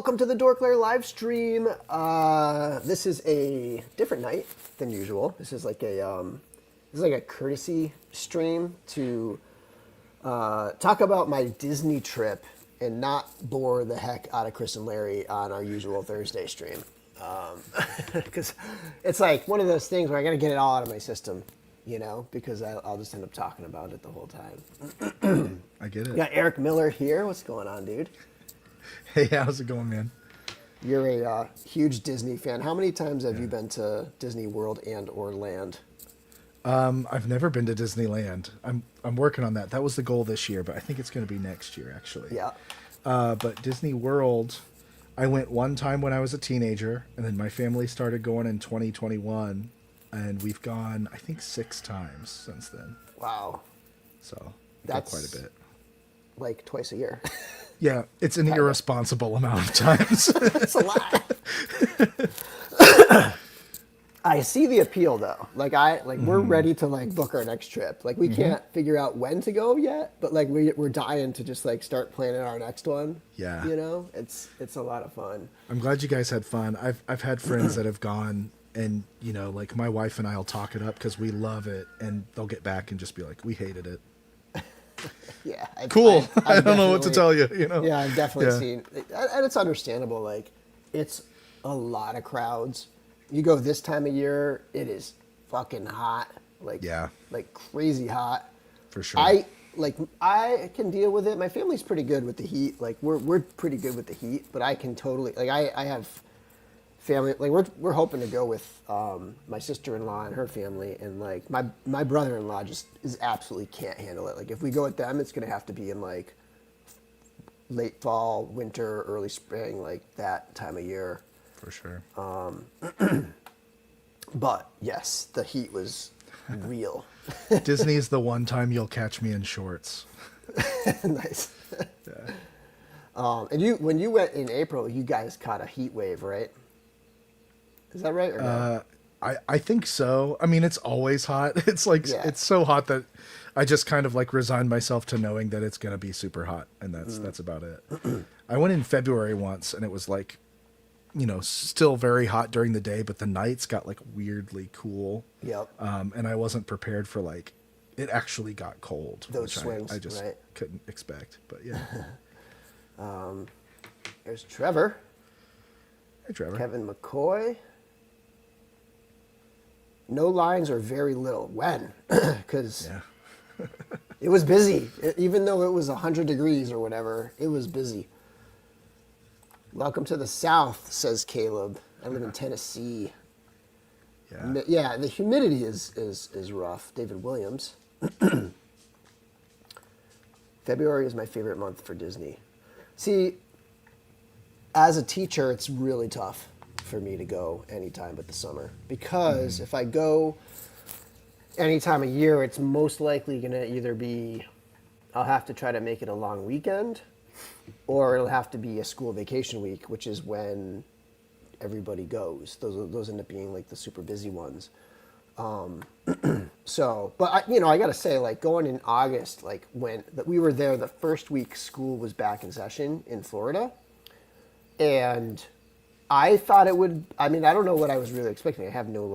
welcome to the DORKLAIR live stream. This is a different night than usual. This is like a courtesy stream to talk about my Disney trip and not bore the heck out of Chris and Larry on our usual Thursday stream. Because it's like one of those things where I got to get it all out of my system, you know, because I'll just end up talking about it the whole time. I get it. We got Eric Miller here. What's going on, dude? Hey, how's it going, man? You're a huge Disney fan. How many times have you been to Disney World and or Land? I've never been to Disneyland. I'm working on that. That was the goal this year, but I think it's going to be next year, actually. Yeah. But Disney World, I went one time when I was a teenager, and then my family started going in 2021, and we've gone, I think, 6 times since then. Wow. So That's quite a bit. Like twice a year. Yeah, it's an irresponsible amount of times. That's a lot. I see the appeal though. Like we're ready to like book our next trip. Like we can't figure out when to go yet, but like we're dying to just like start planning our next one. Yeah. You know, it's a lot of fun. I'm glad you guys had fun. I've had friends that have gone, and you know, like my wife and I'll talk it up because we love it, and they'll get back and just be like, we hated it. Yeah. Cool. I don't know what to tell you, you know? Yeah, I've definitely seen, and it's understandable. Like, it's a lot of crowds. You go this time of year, it is fucking hot. Like, like crazy hot. For sure. I can deal with it. My family's pretty good with the heat. Like, we're pretty good with the heat, but I can totally, like, I have family, like we're hoping to go with my sister-in-law and her family, and like my brother-in-law just is absolutely can't handle it. Like if we go with them, it's gonna have to be in like late fall, winter, early spring, like that time of year. For sure. But yes, the heat was real. Disney is the one time you'll catch me in shorts. Nice. Yeah. And when you went in April, you guys caught a heat wave, right? Is that right or no? I think so. I mean, it's always hot. It's like, it's so hot that I just kind of like resign myself to knowing that it's going to be super hot. And that's about it. I went in February once and it was like, you know, still very hot during the day, but the nights got like weirdly cool. Yep. And I wasn't prepared for like, it actually got cold. Those swings, I just right? couldn't expect, but yeah. There's Trevor. Hey, Trevor. Kevin McCoy. No lines or very little. When? Because it was busy. Even though it was 100 degrees or whatever, it was busy. Welcome to the South, says Caleb. I live in Tennessee. Yeah. Yeah, the humidity is rough. David Williams. February is my favorite month for Disney. See, as a teacher, it's really tough for me to go anytime but the summer, because if I go any time of year, it's most likely going to either be, I'll have to try to make it a long weekend, or it'll have to be a school vacation week, which is when everybody goes. Those end up being like the super busy ones. So, but I got to say, like going in August, like when we were there, the first week school was back in session in Florida, and I thought it would. I mean, I don't know what I was really expecting. I have no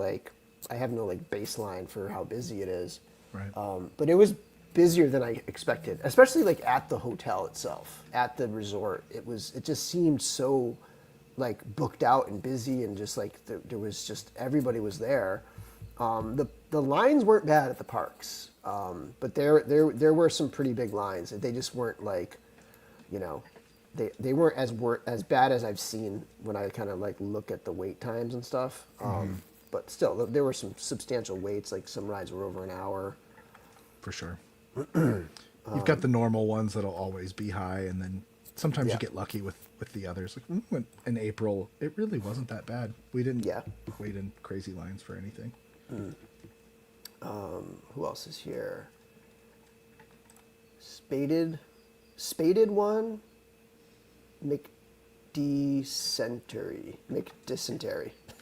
baseline for how busy it is. Right. But it was busier than I expected, especially like at the hotel itself, at the resort. It just seemed so like booked out and busy, and just like there was just everybody was there. The lines weren't bad at the parks, but there were some pretty big lines. They just weren't like, you know. They weren't as bad as I've seen when I kind of like look at the wait times and stuff. But still, there were some substantial waits. Like some rides were over an hour. For sure. You've got the normal ones that'll always be high, and then sometimes you get lucky with the others. Like in April, it really wasn't that bad. We didn't wait in crazy lines for anything. Who else is here? Spaded one. McDysentery.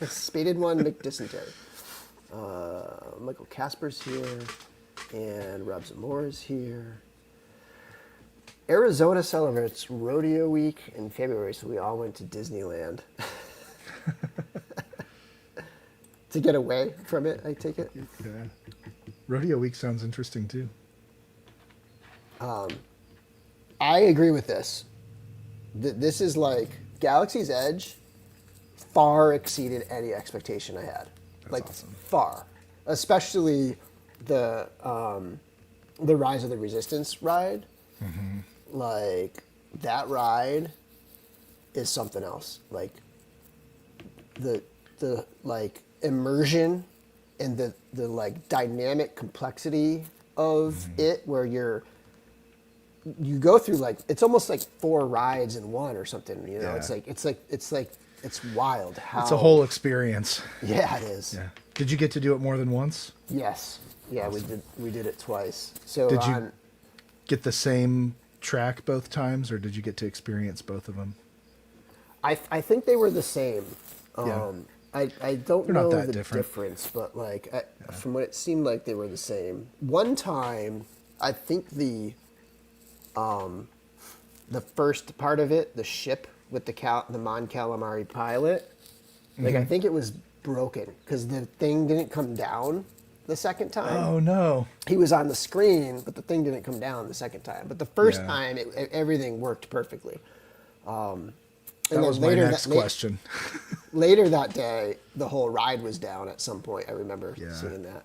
Spaded one, McDysentery. Michael Casper's here, and Rob Zamora's here. Arizona celebrates rodeo week in February, so we all went to Disneyland to get away from it. I take it. Yeah. Rodeo week sounds interesting too. I agree with this. This is like Galaxy's Edge far exceeded any expectation I had. That's awesome. Far, especially the Rise of the Resistance ride. Mm-hmm. Like that ride is something else. Like the like immersion and the like dynamic complexity of it, where you go through like it's almost like 4 rides in one or something. You know, Yeah. it's wild. How It's a whole experience. Yeah, it is. Yeah. Did you get to do it more than once? Yes. Yeah, Awesome. we did it twice. So Did you get the same track both times, or did you get to experience both of them? I think they were the same. Yeah. I don't They're not know that the different. difference, but like from what it seemed like, they were the same. One time, I think the first part of it, the ship with the Mon Calamari pilot, like I think it was broken because the thing didn't come down the second time. Oh no. He was on the screen, but the thing didn't come down the second time. But the first Yeah. time, everything worked perfectly. That was my next question. Later that day, the whole ride was down at some point. I remember Yeah. seeing that.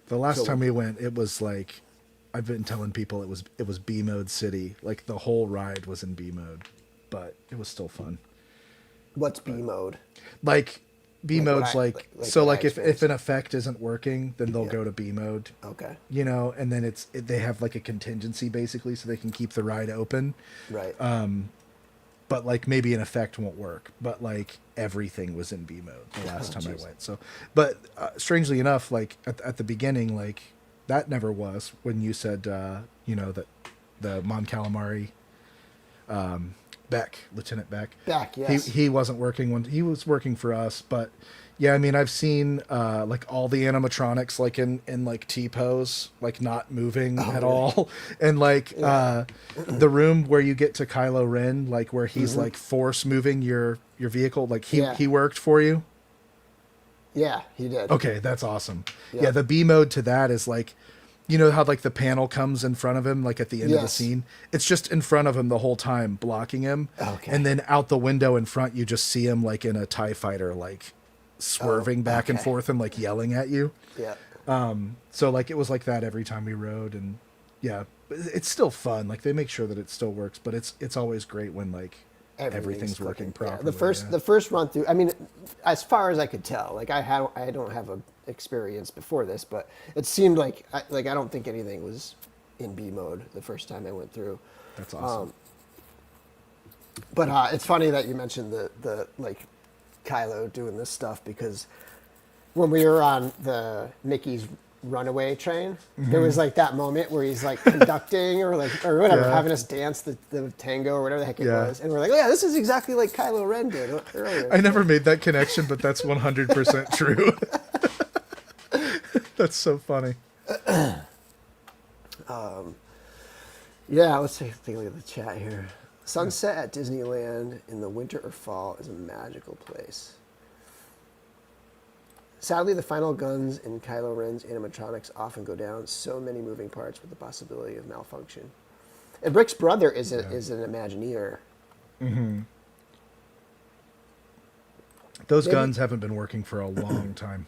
The last So- time we went, it was like I've been telling people it was B mode city. Like the whole ride was in B mode, but it was still fun. What's B mode? Like B Like mode's what I- like, like so what I like if experienced. an effect isn't working, then they'll Yeah. go to B mode. Okay. You know, and then they have like a contingency basically, so they can keep the ride open. Right. But like maybe an effect won't work, but like everything was in B mode the last time jeez. I went. So, but strangely enough, like at the beginning, like that never was when you said, you know, that the Mon Calamari, Beck, Lieutenant Beck, Beck, yes. he wasn't working when he was working for us, but yeah, I mean, I've seen like all the animatronics like in like T-pose, like not moving at all, and like the room where you get to Kylo Ren, like where he's like force moving your vehicle, like he worked for you. Yeah, he did. Okay, that's awesome. Yeah. Yeah, the B mode to that is like, you know how like the panel comes in front of him, like at the end of the Yes. scene? It's just in front of him the whole time, blocking him. Okay. And then out the window in front, you just see him like in a TIE fighter, like swerving back and okay. forth and like yelling at you. Yeah. So like it was like that every time we rode, and yeah, but it's still fun. Like they make sure that it still works, but it's always great when like everything's working clicking. properly. The first run through. I mean, as far as I could tell, like I don't have a experience before this, but it seemed like I don't think anything was in B mode the first time I went through. That's awesome. But it's funny that you mentioned the like Kylo doing this stuff, because when we were on the Mickey's Runaway train, there was like that moment where he's like conducting or whatever, Yeah. having us dance the tango or whatever the heck it Yeah. was, and we're like, oh yeah, this is exactly like Kylo Ren did earlier. I never made that connection, but that's 100% true. That's so funny. Yeah, let's take a look at the chat here. Sunset at Disneyland in the winter or fall is a magical place. Sadly, the final guns in Kylo Ren's animatronics often go down. So many moving parts with the possibility of malfunction. And Brick's brother is an Imagineer. Those guns haven't been working for a long time.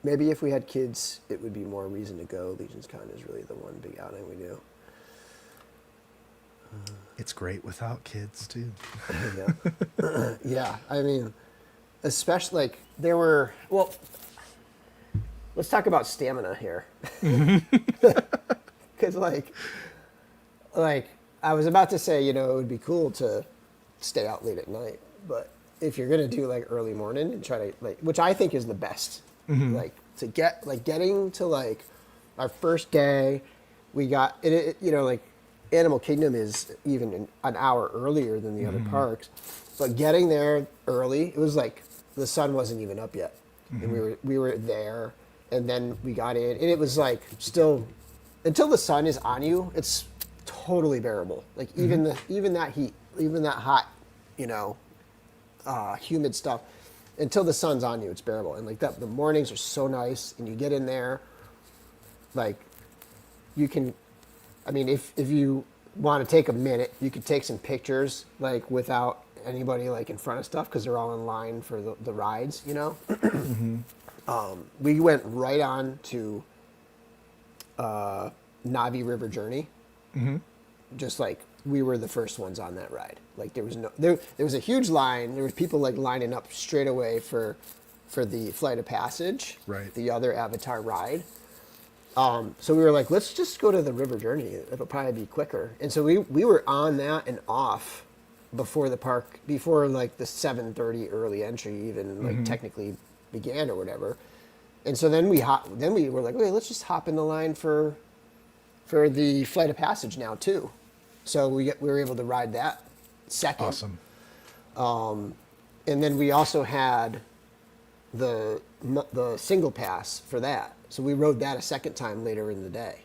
Maybe if we had kids, it would be more reason to go. Legion's Con is really the one big outing we do. It's great without kids too. Yeah. Yeah, I mean, especially like there were, well, let's talk about stamina here. Because like I was about to say, you know, it would be cool to stay out late at night, but if you're gonna do like early morning and try to like, which I think is the best, like to get like getting to like our first day, we got it, you know, like Animal Kingdom is even an hour earlier than the other parks, but getting there early, it was like the sun wasn't even up yet, and we were there, and then we got in, and it was like still, until the sun is on you, it's totally bearable. Like even that heat, even that hot, humid stuff, until the sun's on you, it's bearable. And like that, the mornings are so nice, and you get in there, like you can, I mean, if you want to take a minute, you could take some pictures like without anybody like in front of stuff because they're all in line for the rides, We went right on to Navi River Journey. Just like we were the first ones on that ride. Like there was a huge line. There was people like lining up straight away for the Flight of Passage, right? The other Avatar ride. So we were like, let's just go to the River Journey. It'll probably be quicker. And so we were on that and off before the park, before like the 7:30 early entry even like technically began or whatever. And so then we were like, okay, let's just hop in the line for the Flight of Passage now too. So we were able to ride that second. Awesome. And then we also had the single pass for that. So we rode that a second time later in the day.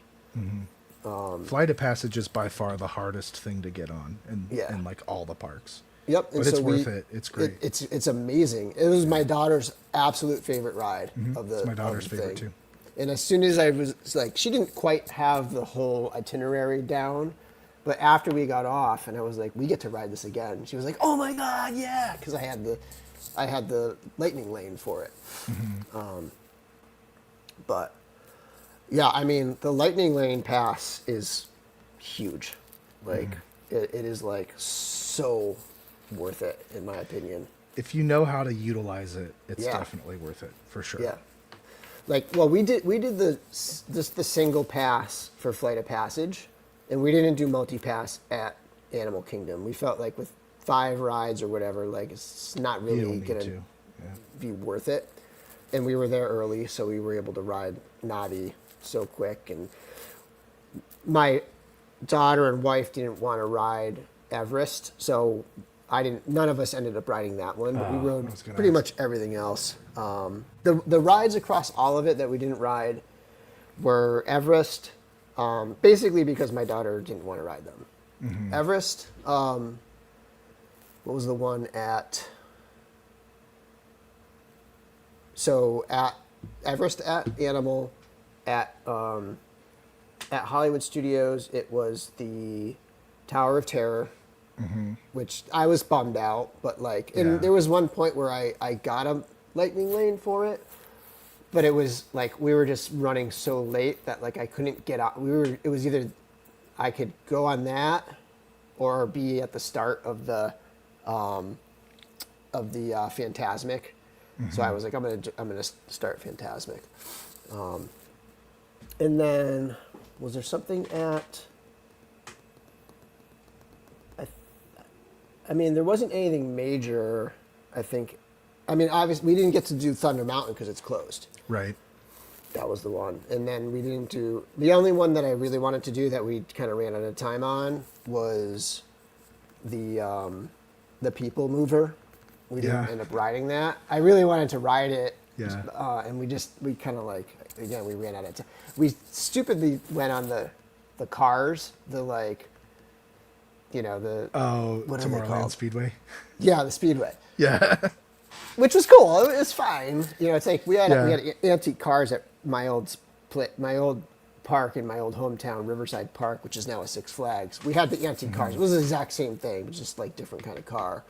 Flight of Passage is by far the hardest thing to get on in like all the parks. Yep. But it's worth it. It's great. It's amazing. It was my daughter's absolute favorite ride of the. It's my daughter's favorite thing. too. And as soon as I was like, she didn't quite have the whole itinerary down, but after we got off and I was like, we get to ride this again. She was like, oh my God, yeah, because I had the lightning lane for it. But yeah, I mean, the lightning lane pass is huge. Like it is like so worth it in my opinion. If you know how to utilize it, it's definitely worth it for sure. Yeah. Like, well, we did the single pass for Flight of Passage, and we didn't do multi-pass at Animal Kingdom. We felt like with 5 rides or whatever, like it's not really gonna be worth it. And we were there early, so we were able to ride Navi so quick. And my daughter and wife didn't want to ride Everest, so none of us ended up riding that one, but we rode pretty much everything else. The rides across all of it that we didn't ride were Everest, basically because my daughter didn't want to ride them. Everest, what was the one at Everest at Animal, at Hollywood Studios, it was the Tower of Terror. Which I was bummed out, but like, and there was one point where I got a lightning lane for it, but it was like we were just running so late that like I couldn't get out. It was either I could go on that or be at the start of the Fantasmic. So I was like, I'm gonna start Fantasmic. And then was there something at? I mean, there wasn't anything major, I think. I mean, obviously, we didn't get to do Thunder Mountain because it's closed. Right. That was the one. And then we didn't do... The only one that I really wanted to do that we kind of ran out of time on was the People Mover. We didn't end up riding that. I really wanted to ride it. Yeah. And we kind of like... Again, we ran out of time. We stupidly went on the cars, the like... Tomorrowland Speedway. Yeah, the Speedway. Yeah. Which was cool. It was fine. It's like we had antique cars at my old park in my old hometown, Riverside Park, which is now a Six Flags. We had the antique cars. It was the exact same thing, but just like different kind of car.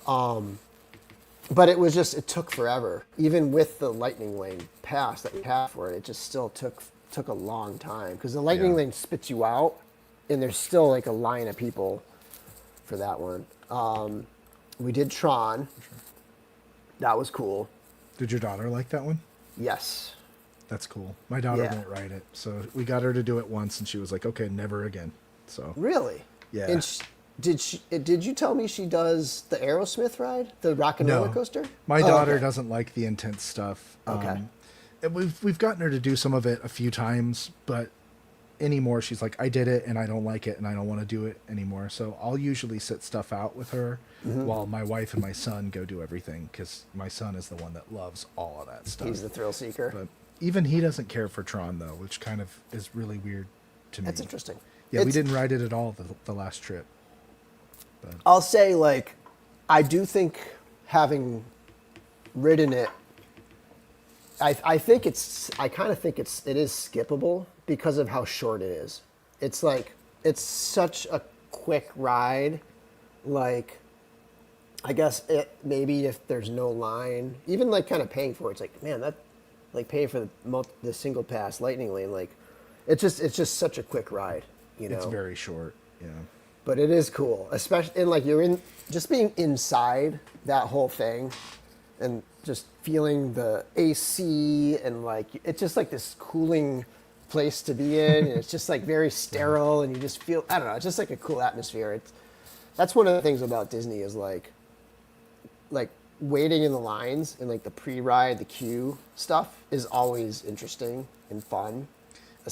But it took forever. Even with the lightning lane pass that we had for it, it just still took a long time because the lightning lane spits you out. And there's still like a line of people for that one. We did Tron. That was cool. Did your daughter like that one? Yes. That's cool. My daughter won't ride it, so we got her to do it once, and she was like, "Okay, never again." So really, yeah. And did you tell me she does the Aerosmith ride, the Rock and Roller Coaster? My daughter doesn't like the intense stuff. Okay. And we've gotten her to do some of it a few times, but anymore she's like, I did it and I don't like it and I don't want to do it anymore. So I'll usually sit stuff out with her while my wife and my son go do everything, because my son is the one that loves all of that stuff. He's the thrill seeker. But even he doesn't care for Tron though, which kind of is really weird to me. That's interesting. Yeah, we didn't ride it at all the last trip. But. I'll say, like, I do think having ridden it, I kind of think it is skippable because of how short it is. It's like, it's such a quick ride. Like, I guess maybe if there's no line, even like kind of paying for it, it's like, man, that, like paying for the single pass Lightning Lane, like, it's just such a quick ride, you know. It's very short, yeah. But it is cool, especially, and like just being inside that whole thing, and just feeling the AC, and like it's just like this cooling place to be in, and it's just like very sterile, and you just feel, I don't know, it's just like a cool atmosphere. That's one of the things about Disney is like waiting in the lines and like the pre-ride, the queue stuff is always interesting and fun.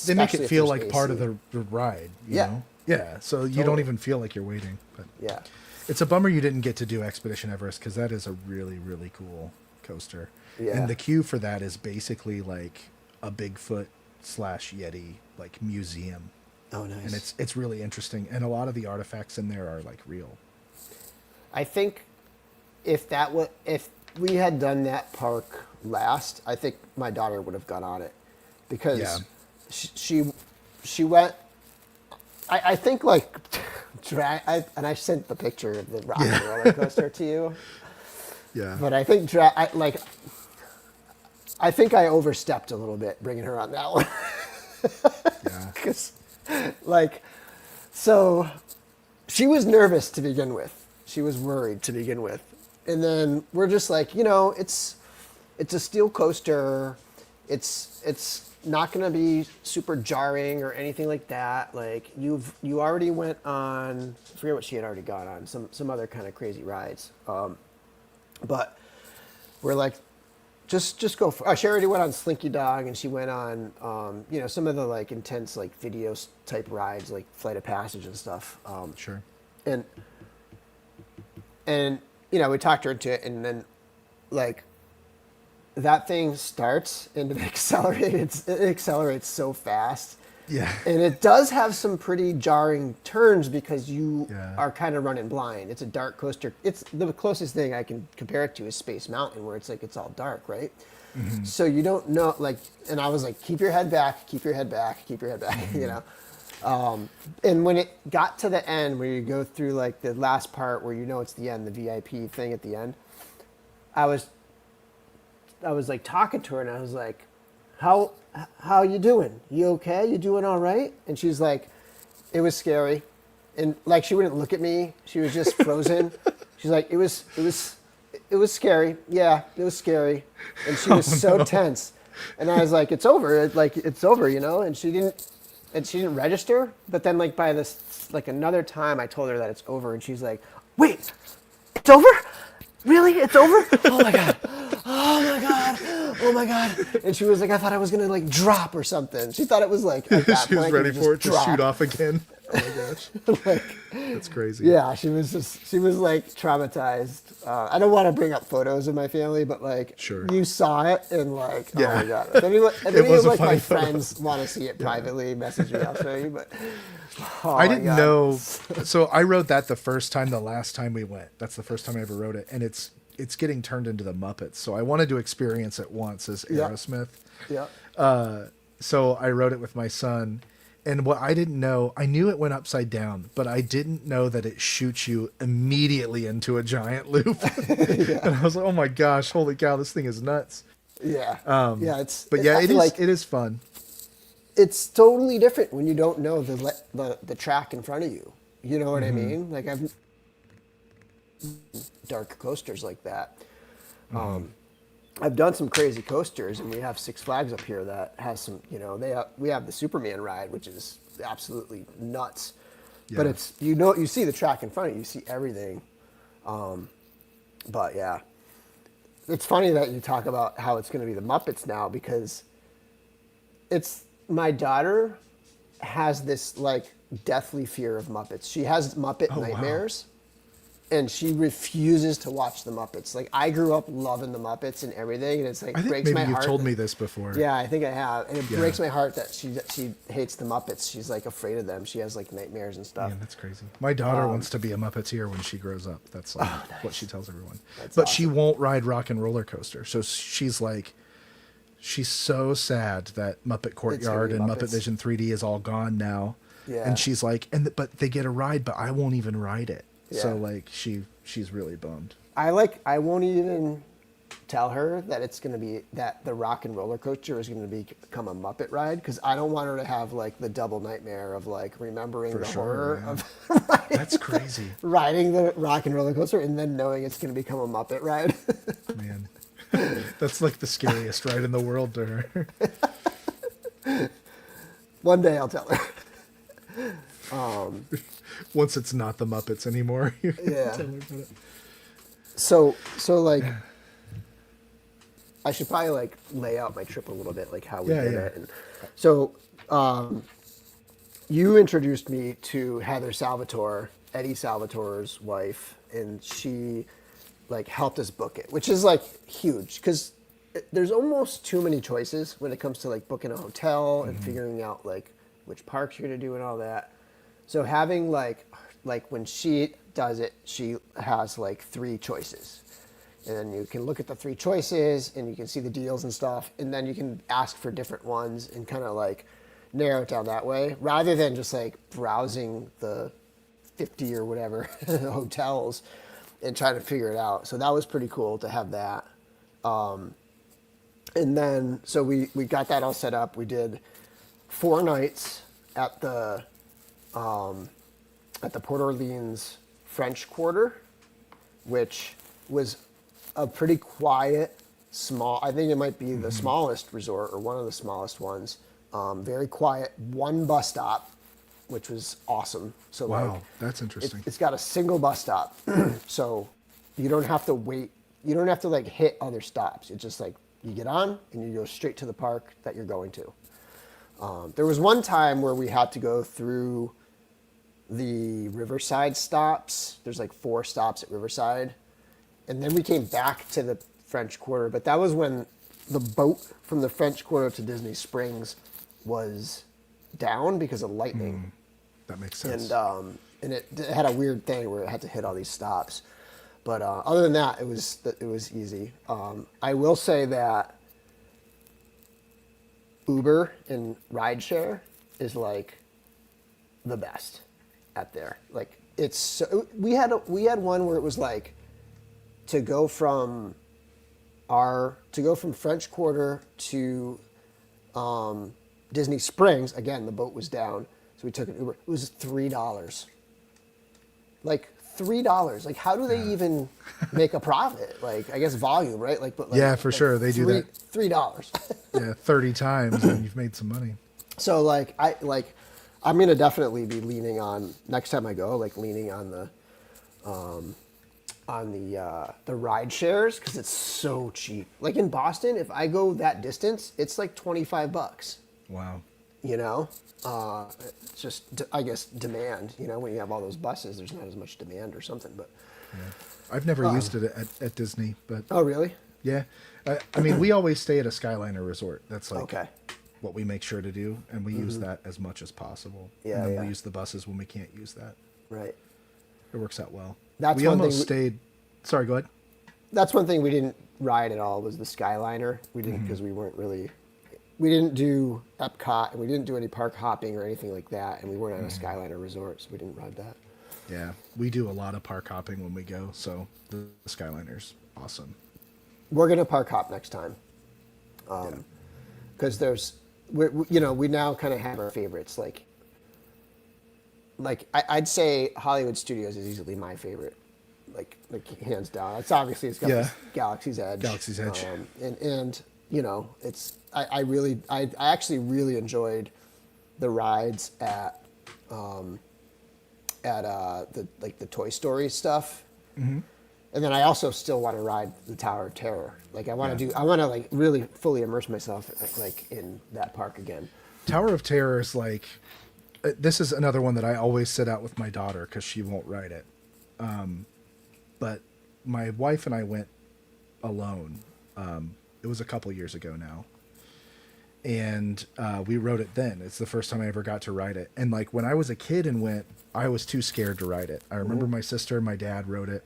They make it feel like part of the ride, you Yeah. know? Yeah, so you don't even feel like you're waiting. But Yeah. it's a bummer you didn't get to do Expedition Everest because that is a really, really cool coaster. Yeah. And the queue for that is basically like a Bigfoot / Yeti like museum. Oh, nice. And it's really interesting. And a lot of the artifacts in there are like real. I think if we had done that park last, I think my daughter would have gone on it because Yeah. she went. I think like and I sent the picture of the rock and roller coaster to you. Yeah. But I think I think I overstepped a little bit bringing her on that one. Yeah. Because, like, so she was nervous to begin with. She was worried to begin with. And then we're just like, you know, it's a steel coaster. It's not going to be super jarring or anything like that. Like, you already went on, I forget what she had already gone on, some other kind of crazy rides. But we're like, just go for. She already went on Slinky Dog, and she went on, you know, some of the like intense like video type rides, like Flight of Passage and stuff. Sure. And you know, we talked her into it, and then like that thing starts and it accelerates so fast. Yeah. And it does have some pretty jarring turns because you Yeah. are kind of running blind. It's a dark coaster. It's the closest thing I can compare it to is Space Mountain, where it's like it's all dark, right? Mm-hmm. So you don't know, like, and I was like, keep your head back, keep your head back, keep your head back, you know? And when it got to the end, where you go through like the last part where you know it's the end, the VIP thing at the end, I was like talking to her, and I was like, how you doing? You okay? You doing all right? And she's like, it was scary. And like, she wouldn't look at me. She was just frozen. She's like, it was scary. Yeah, it was scary. And she was so tense. And I was like, it's over. It's over, you know? And she didn't register. But then like by this, like another time I told her that it's over, and she's like, wait, it's over? Really? It's over? Oh my God. Oh my God. Oh my God. And she was like, I thought I was going to like drop or something. She thought it was like, at that She was point, ready it for it to drop. shoot off again. Oh my gosh. Like, That's crazy. yeah, she was like traumatized. I don't want to bring up photos of my family, but like, Sure. you saw it and like, oh Yeah. my God. If any was of a like my funny photo. friends want to see it privately, message me, I'll show you. But oh I my didn't God. know. So I rode that the last time we went. That's the first time I ever rode it. And it's getting turned into the Muppets. So I wanted to experience it once as Yeah. Aerosmith. Yeah. So I rode it with my son. And what I didn't know, I knew it went upside down, but I didn't know that it shoots you immediately into a giant loop. And I was like, oh my gosh, holy cow, this thing is nuts. Yeah. Yeah. But yeah, I feel like it is fun. it's totally different when you don't know the track in front of you. You know what I mean? Like, I've dark coasters like that. I've done some crazy coasters, and we have Six Flags up here that has some, you know, we have the Superman ride, which is absolutely nuts. Yeah. But it's, you know, you see the track in front of you, you see everything. But yeah, it's funny that you talk about how it's going to be the Muppets now, because my daughter has this like deathly fear of Muppets. She has Muppet Oh, wow. nightmares. and she refuses to watch the Muppets. Like, I grew up loving the Muppets and everything, and it's like I think breaks maybe my you've heart. told me this before. Yeah, I think I have, and it Yeah. breaks my heart that she hates the Muppets. She's like afraid of them. She has like nightmares and stuff. Man, that's crazy. My daughter wants to be a Muppeteer when she grows up. That's like what she tells everyone. That's but she awesome. won't ride Rock and Roller Coaster. So she's like, she's so sad that Muppet Courtyard be and Muppets. Muppet Vision 3D is all gone now. Yeah. And she's like, but they get a ride, but I won't even ride it. So Yeah. like she's really bummed. I won't even tell her that it's going to be that the Rock and Roller Coaster is going to become a Muppet ride, because I don't want her to have like the double nightmare of like remembering For the sure, horror yeah. of That's crazy, riding the Rock and Roller Coaster and then knowing it's going to become a Muppet ride. man. That's like the scariest ride in the world to her. One day I'll tell her. Once it's not the Muppets anymore. You Yeah. tell her about it. So like, I should probably like lay out my trip a little bit, like how we did it. And so, you introduced me to Heather Salvatore, Eddie Salvatore's wife, and she like helped us book it, which is like huge, because there's almost too many choices when it comes to like booking a hotel and figuring out like which parks you're gonna do and all that. So having like when she does it, she has like 3 choices. And then you can look at the 3 choices and you can see the deals and stuff. And then you can ask for different ones and kind of like narrow it down that way, rather than just like browsing the 50 or whatever hotels and trying to figure it out. So that was pretty cool to have that. And then, so we got that all set up. We did 4 nights at the Port Orleans French Quarter, which was a pretty quiet, small, I think it might be the smallest resort or one of the smallest ones. Very quiet, 1 bus stop, which was awesome. So Wow, like, that's interesting. it's got a single bus stop. So you don't have to wait. You don't have to like hit other stops. It's just like you get on and you go straight to the park that you're going to. There was one time where we had to go through the Riverside stops. There's like 4 stops at Riverside. And then we came back to the French Quarter. But that was when the boat from the French Quarter to Disney Springs was down because of lightning. That makes sense. And it had a weird thing where it had to hit all these stops. But other than that, it was easy. I will say that Uber and rideshare is like the best at there. Like it's so, we had one where it was like to go from French Quarter to Disney Springs. Again, the boat was down, so we took an Uber. It was $3. Like $3. Like, how do they even make a profit? Like, I guess volume, right? Like, but like, Yeah, for sure, they do that. $3. Yeah, 30 times and you've made some money. So like I'm gonna definitely be leaning on next time I go, like leaning on the ride shares, because it's so cheap. Like in Boston, if I go that distance, it's like $25. Wow. You know, it's just I guess demand. You know, when you have all those buses, there's not as much demand or something. But I've never used it at Disney, but oh really? yeah. I mean, we always stay at a Skyliner resort. That's like Okay. what we make sure to do, and we use that as much as possible. Yeah, and then yeah. we use the buses when we can't use that. Right. It works out well. That's we one almost thing stayed. Sorry, go ahead. That's one thing we didn't ride at all, was the Skyliner. We didn't, because we didn't do Epcot, and we didn't do any park hopping or anything like that, and we weren't on a Skyliner resort, so we didn't ride that. Yeah, we do a lot of park hopping when we go, so the Skyliner's awesome. We're gonna park hop next time, because we now kind of have our favorites. Like I'd say Hollywood Studios is easily my favorite, like hands down. It's obviously it's got this Galaxy's Edge. Galaxy's Edge. And you know, it's I actually really enjoyed the rides at the Toy Story stuff. Mm-hmm. And then I also still want to ride the Tower of Terror. Like I want to like really fully immerse myself like in that park again. Tower of Terror is like, this is another one that I always sit out with my daughter because she won't ride it. but my wife and I went alone. It was a couple years ago now. And we rode it then. It's the first time I ever got to ride it. And like when I was a kid and went, I was too scared to ride it. I remember my sister and my dad rode it.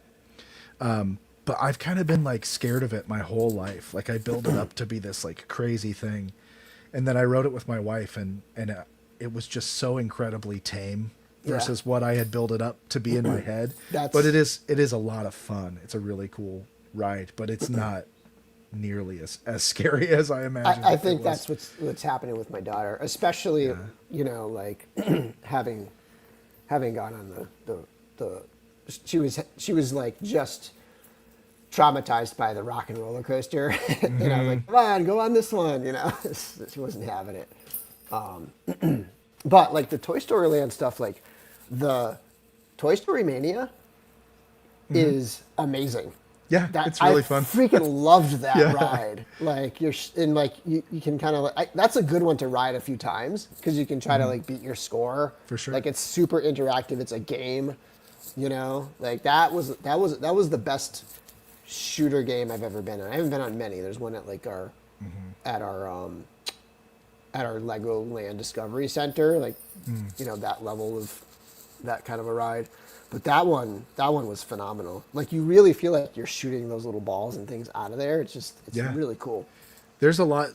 But I've kind of been like scared of it my whole life. Like I built it up to be this like crazy thing. And then I rode it with my wife and it was just so incredibly tame versus what I had built it up to be in my head. But it is a lot of fun. It's a really cool ride, but it's not nearly as scary as I imagined. I think that's what's happening with my daughter, especially you know, like having gone on the she was like just traumatized by the rock and roller coaster. And I was like, come on, go on this one, you know. She wasn't having it. But like the Toy Story Land stuff, like the Toy Story Mania is amazing. Yeah, it's really fun. I freaking loved that ride. Like you can kind of like, that's a good one to ride a few times because you can try to like beat your score. For sure. Like it's super interactive. It's a game, you know. Like that was the best shooter game I've ever been on. I haven't been on many. There's one at like our at our Legoland Discovery Center. Like you know, that level of that kind of a ride. But that one was phenomenal. Like you really feel like you're shooting those little balls and things out of there. It's really cool. There's a lot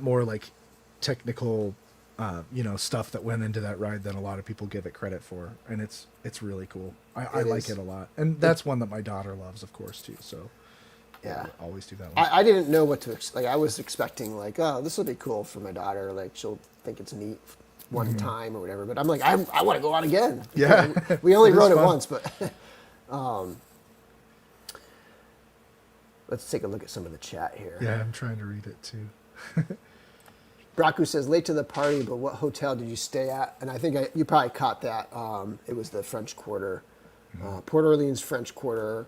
more like technical, you know, stuff that went into that ride than a lot of people give it credit for, and it's really cool. I like it a lot, and that's one that my daughter loves, of course, too. So yeah, I'll always do that one. I didn't know what to like. I was expecting like, oh, this will be cool for my daughter. Like she'll think it's neat one time or whatever. But I'm like, I want to go out again. Yeah, we only rode it once, but let's take a look at some of the chat here. Yeah, I'm trying to read it too. Braku says, late to the party, but what hotel did you stay at? And I think you probably caught that. It was the French Quarter. Port Orleans French Quarter.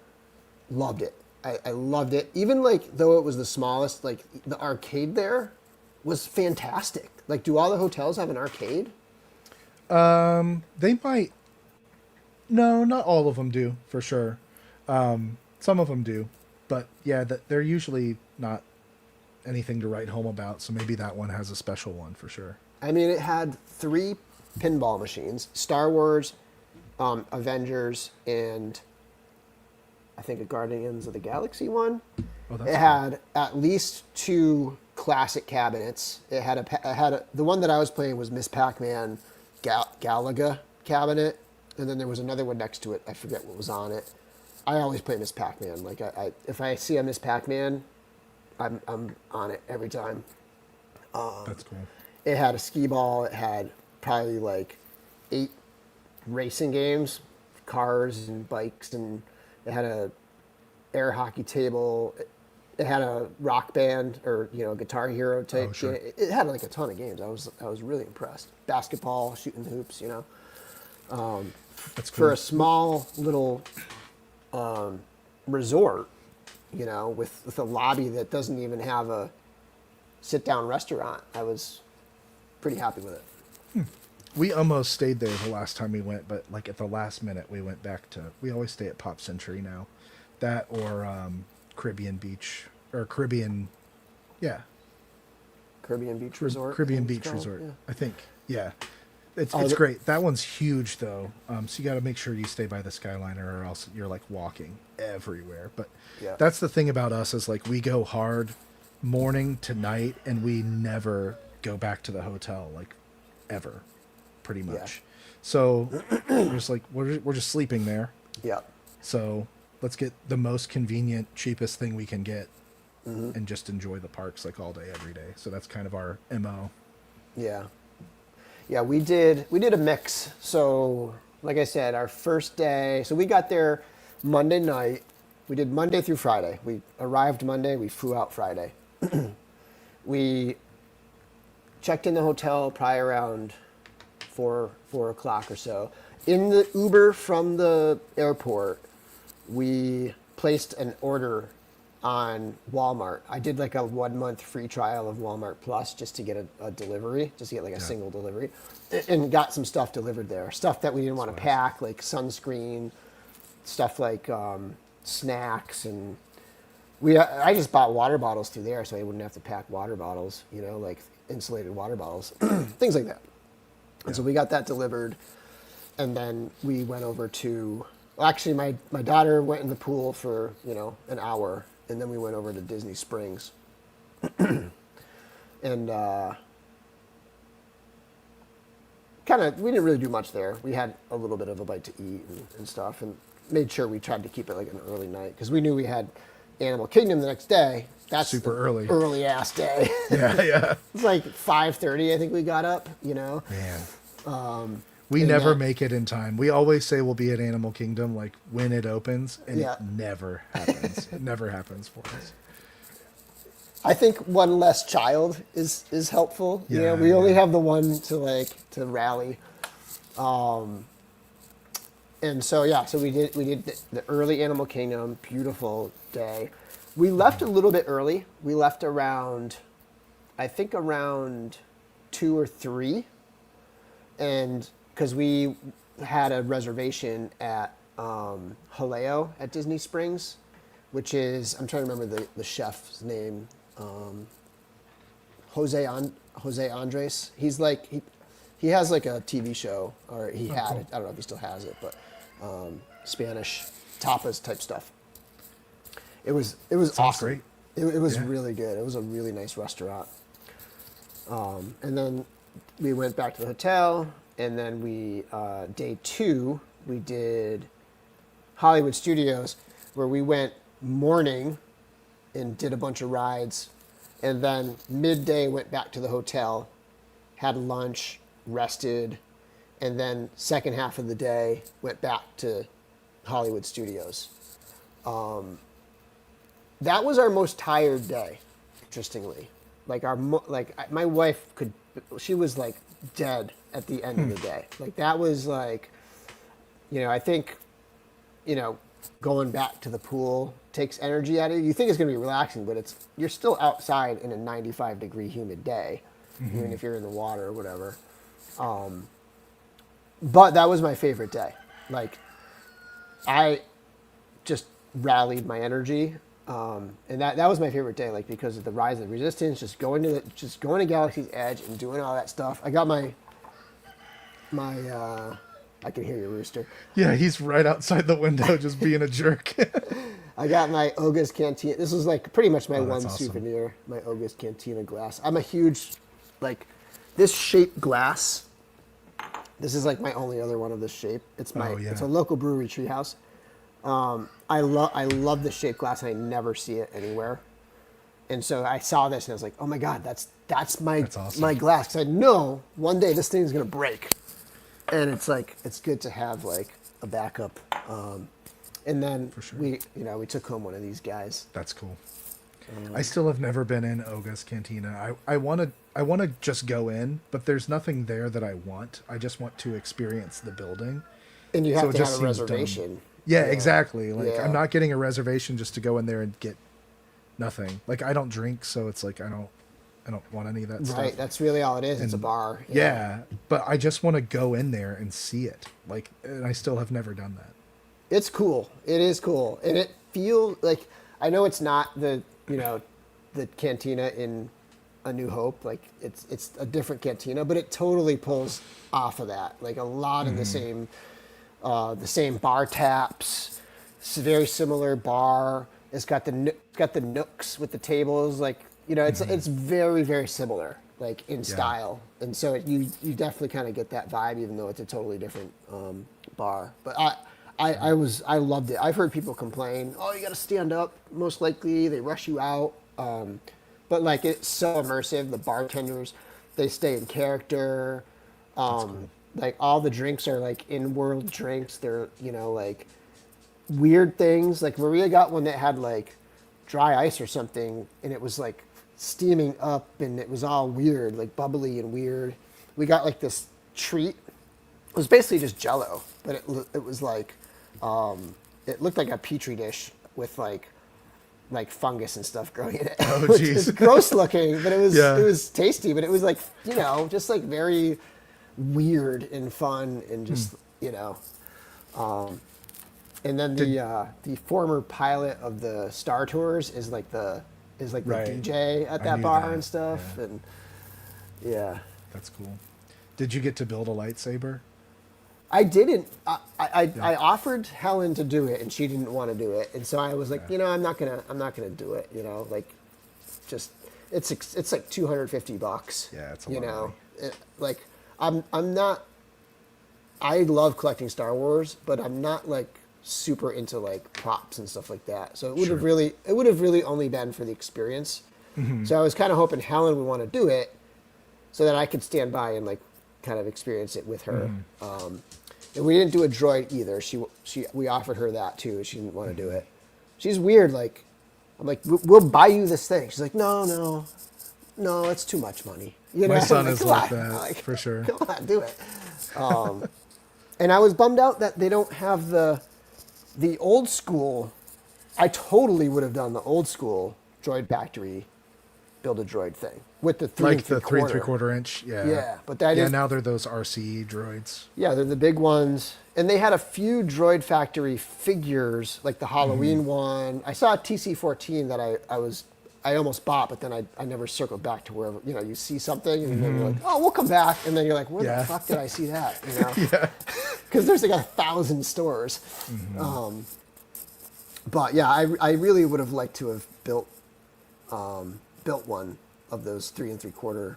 Loved it. I loved it. Even like, though it was the smallest, like the arcade there was fantastic. Like, do all the hotels have an arcade? They might. No, not all of them do, for sure. Some of them do. But yeah, they're usually not anything to write home about, so maybe that one has a special one for sure. I mean, it had 3 pinball machines, Star Wars, Avengers, and I think a Guardians of the Galaxy one. Oh, that's cool. Had at least 2 classic cabinets. It had the one that I was playing was Miss Pac-Man Galaga cabinet, and then there was another one next to it. I forget what was on it. I always play Miss Pac-Man. Like if I see a Miss Pac-Man, I'm on it every time. That's cool. It had a skee ball. It had probably like 8 racing games, cars and bikes, and it had a air hockey table. It had a rock band or Guitar Hero type. Oh, sure. It had like a ton of games. I was really impressed. Basketball, shooting hoops. That's cool. For a small little resort. With a lobby that doesn't even have a sit-down restaurant. I was pretty happy with it. We almost stayed there the last time we went, but like at the last minute we went back to, we always stay at Pop Century now. That or Caribbean Beach, or Caribbean, yeah. Caribbean Beach Resort? Caribbean Beach Resort, yeah. I think, yeah. It's great. That one's huge, though. So you got to make sure you stay by the Skyliner, or else you're like walking everywhere. But yeah. That's the thing about us is like we go hard morning to night, and we never go back to the hotel, like ever, pretty much. Yeah. So we're just sleeping there. Yeah. So let's get the most convenient, cheapest thing we can get, and just enjoy the parks like all day, every day. So that's kind of our MO. Yeah. Yeah, we did a mix. So, like I said, our first day, so we got there Monday night. We did Monday through Friday. We arrived Monday, we flew out Friday. We checked in the hotel probably around 4 o'clock or so. In the Uber from the airport, we placed an order on Walmart. I did like a 1-month free trial of Walmart Plus just to get a delivery, just to get like a single delivery, and got some stuff delivered there. Stuff that we didn't want to pack, like sunscreen, stuff like snacks, and I just bought water bottles through there so I wouldn't have to pack water bottles, you know, like insulated water bottles, things like that. And so we got that delivered, and then we went over to, well, actually my daughter went in the pool for, you know, an hour, and then we went over to Disney Springs. And we didn't really do much there. We had a little bit of a bite to eat and stuff, and made sure we tried to keep it like an early night, because we knew we had Animal Kingdom the next day. That's super early ass day. Yeah. It's like 5:30, I think we got up, you know. Man. We never make it in time. We always say we'll be at Animal Kingdom like when it opens, and it never happens. It never happens for us. I think one less child is helpful. Yeah, you know, we only have the one to rally. And so so we did the early Animal Kingdom, beautiful day. We left a little bit early. We left around 2 or 3, and because we had a reservation at Haleo at Disney Springs, which is, I'm trying to remember the chef's name, Jose Andres. He's like he has like a TV show, or he had it. I don't know if he still has it, but Spanish tapas type stuff. It was awesome. Great. It was really good. It was a really nice restaurant. And then we went back to the hotel, and then we day 2 we did Hollywood Studios, where we went morning and did a bunch of rides, and then midday went back to the hotel, had lunch, rested, and then second half of the day went back to Hollywood Studios. That was our most tired day, interestingly. Like my wife she was like dead at the end of the day. Like that was like, you know, I think, you know, going back to the pool takes energy out of you. You think it's going to be relaxing, but you're still outside in a 95-degree humid day, even if you're in the water or whatever. But that was my favorite day. Like, I just rallied my energy, and that was my favorite day. Like, because of the Rise of Resistance, just going to Galaxy's Edge and doing all that stuff. I got my I can hear your rooster. Yeah, he's right outside the window, just being a jerk. I got my Oga's Cantina. This was like pretty much my one awesome. souvenir, my Oga's Cantina glass. I'm a huge, like, this shape glass. This is like my only other one of this shape. It's it's a local brewery, Treehouse. I love this shape glass, and I never see it anywhere. And so I saw this, and I was like, oh my God, that's awesome. my glass. Because I know one day this thing's gonna break. And it's like, it's good to have like a backup. And then we took home one of these guys. That's cool. I still have never been in Oga's Cantina. I want to just go in, but there's nothing there that I want. I just want to experience the building. And you have to have a reservation. Yeah, exactly. Like, I'm not getting a reservation just to go in there and get nothing. Like, I don't drink, so it's like I don't want any of that stuff. Right, that's really all it is. It's a bar. Yeah, but I just want to go in there and see it. Like, and I still have never done that. It's cool. It is cool. And it feels like, I know it's not the cantina in A New Hope. Like, it's a different cantina, but it totally pulls off of that. Like, a lot of the same bar taps. It's a very similar bar. It's got the nooks with the tables. Like, you know, it's very, very similar, like, in style. And so you definitely kind of get that vibe, even though it's a totally different bar. But I loved it. I've heard people complain, oh, you got to stand up, most likely. They rush you out. But, like, it's so immersive. The bartenders, they stay in character. Cool. Like, all the drinks are, like, in-world drinks. They're, you know, like, weird things. Like, Maria got one that had, like, dry ice or something, and it was, like, steaming up, and it was all weird, like, bubbly and weird. We got, like, this treat. It was basically just Jell-O, but it was, like, it looked like a Petri dish with, like fungus and stuff growing in it. Oh, Which jeez. is gross looking, but it was tasty. But it was, like, you know, just, like, very weird and fun and just, you know. And then the former pilot of the Star Tours is like the Right. DJ at I that knew bar that, and stuff. yeah. And yeah, That's cool. Did you get to build a lightsaber? I didn't. I Yeah. offered Helen to do it, and she didn't want to do it. And so I was like, Yeah. I'm not gonna do it. Like, just it's like $250. Yeah, it's a lot of money. Like I'm not. I love collecting Star Wars, but I'm not like super into like props and stuff like that. So it would have really only been for the experience. So I was kind of hoping Helen would want to do it, so that I could stand by and like kind of experience it with her. And we didn't do a droid either. We offered her that too. She didn't want to do it. She's weird. Like, I'm like, we'll buy you this thing. She's like, no, it's too much money. My son Like, is come like on. that, Like, for sure. Come on, do it. And I was bummed out that they don't have the old school. I totally would have done the old school Droid Factory build a droid thing with the 3 Like the 3 3/4 inch. Yeah. Yeah, but that is now they're those RC droids. yeah, they're the big ones. And they had a few Droid Factory figures, like the Halloween one. I saw a TC-14 that I almost bought, but then I never circled back to wherever, you see something and then you're like, oh, we'll come back. And then you're like, where the fuck did I see that? Yeah. Because there's like 1,000 stores. But yeah, I really would have liked to have built one of those 3 3/4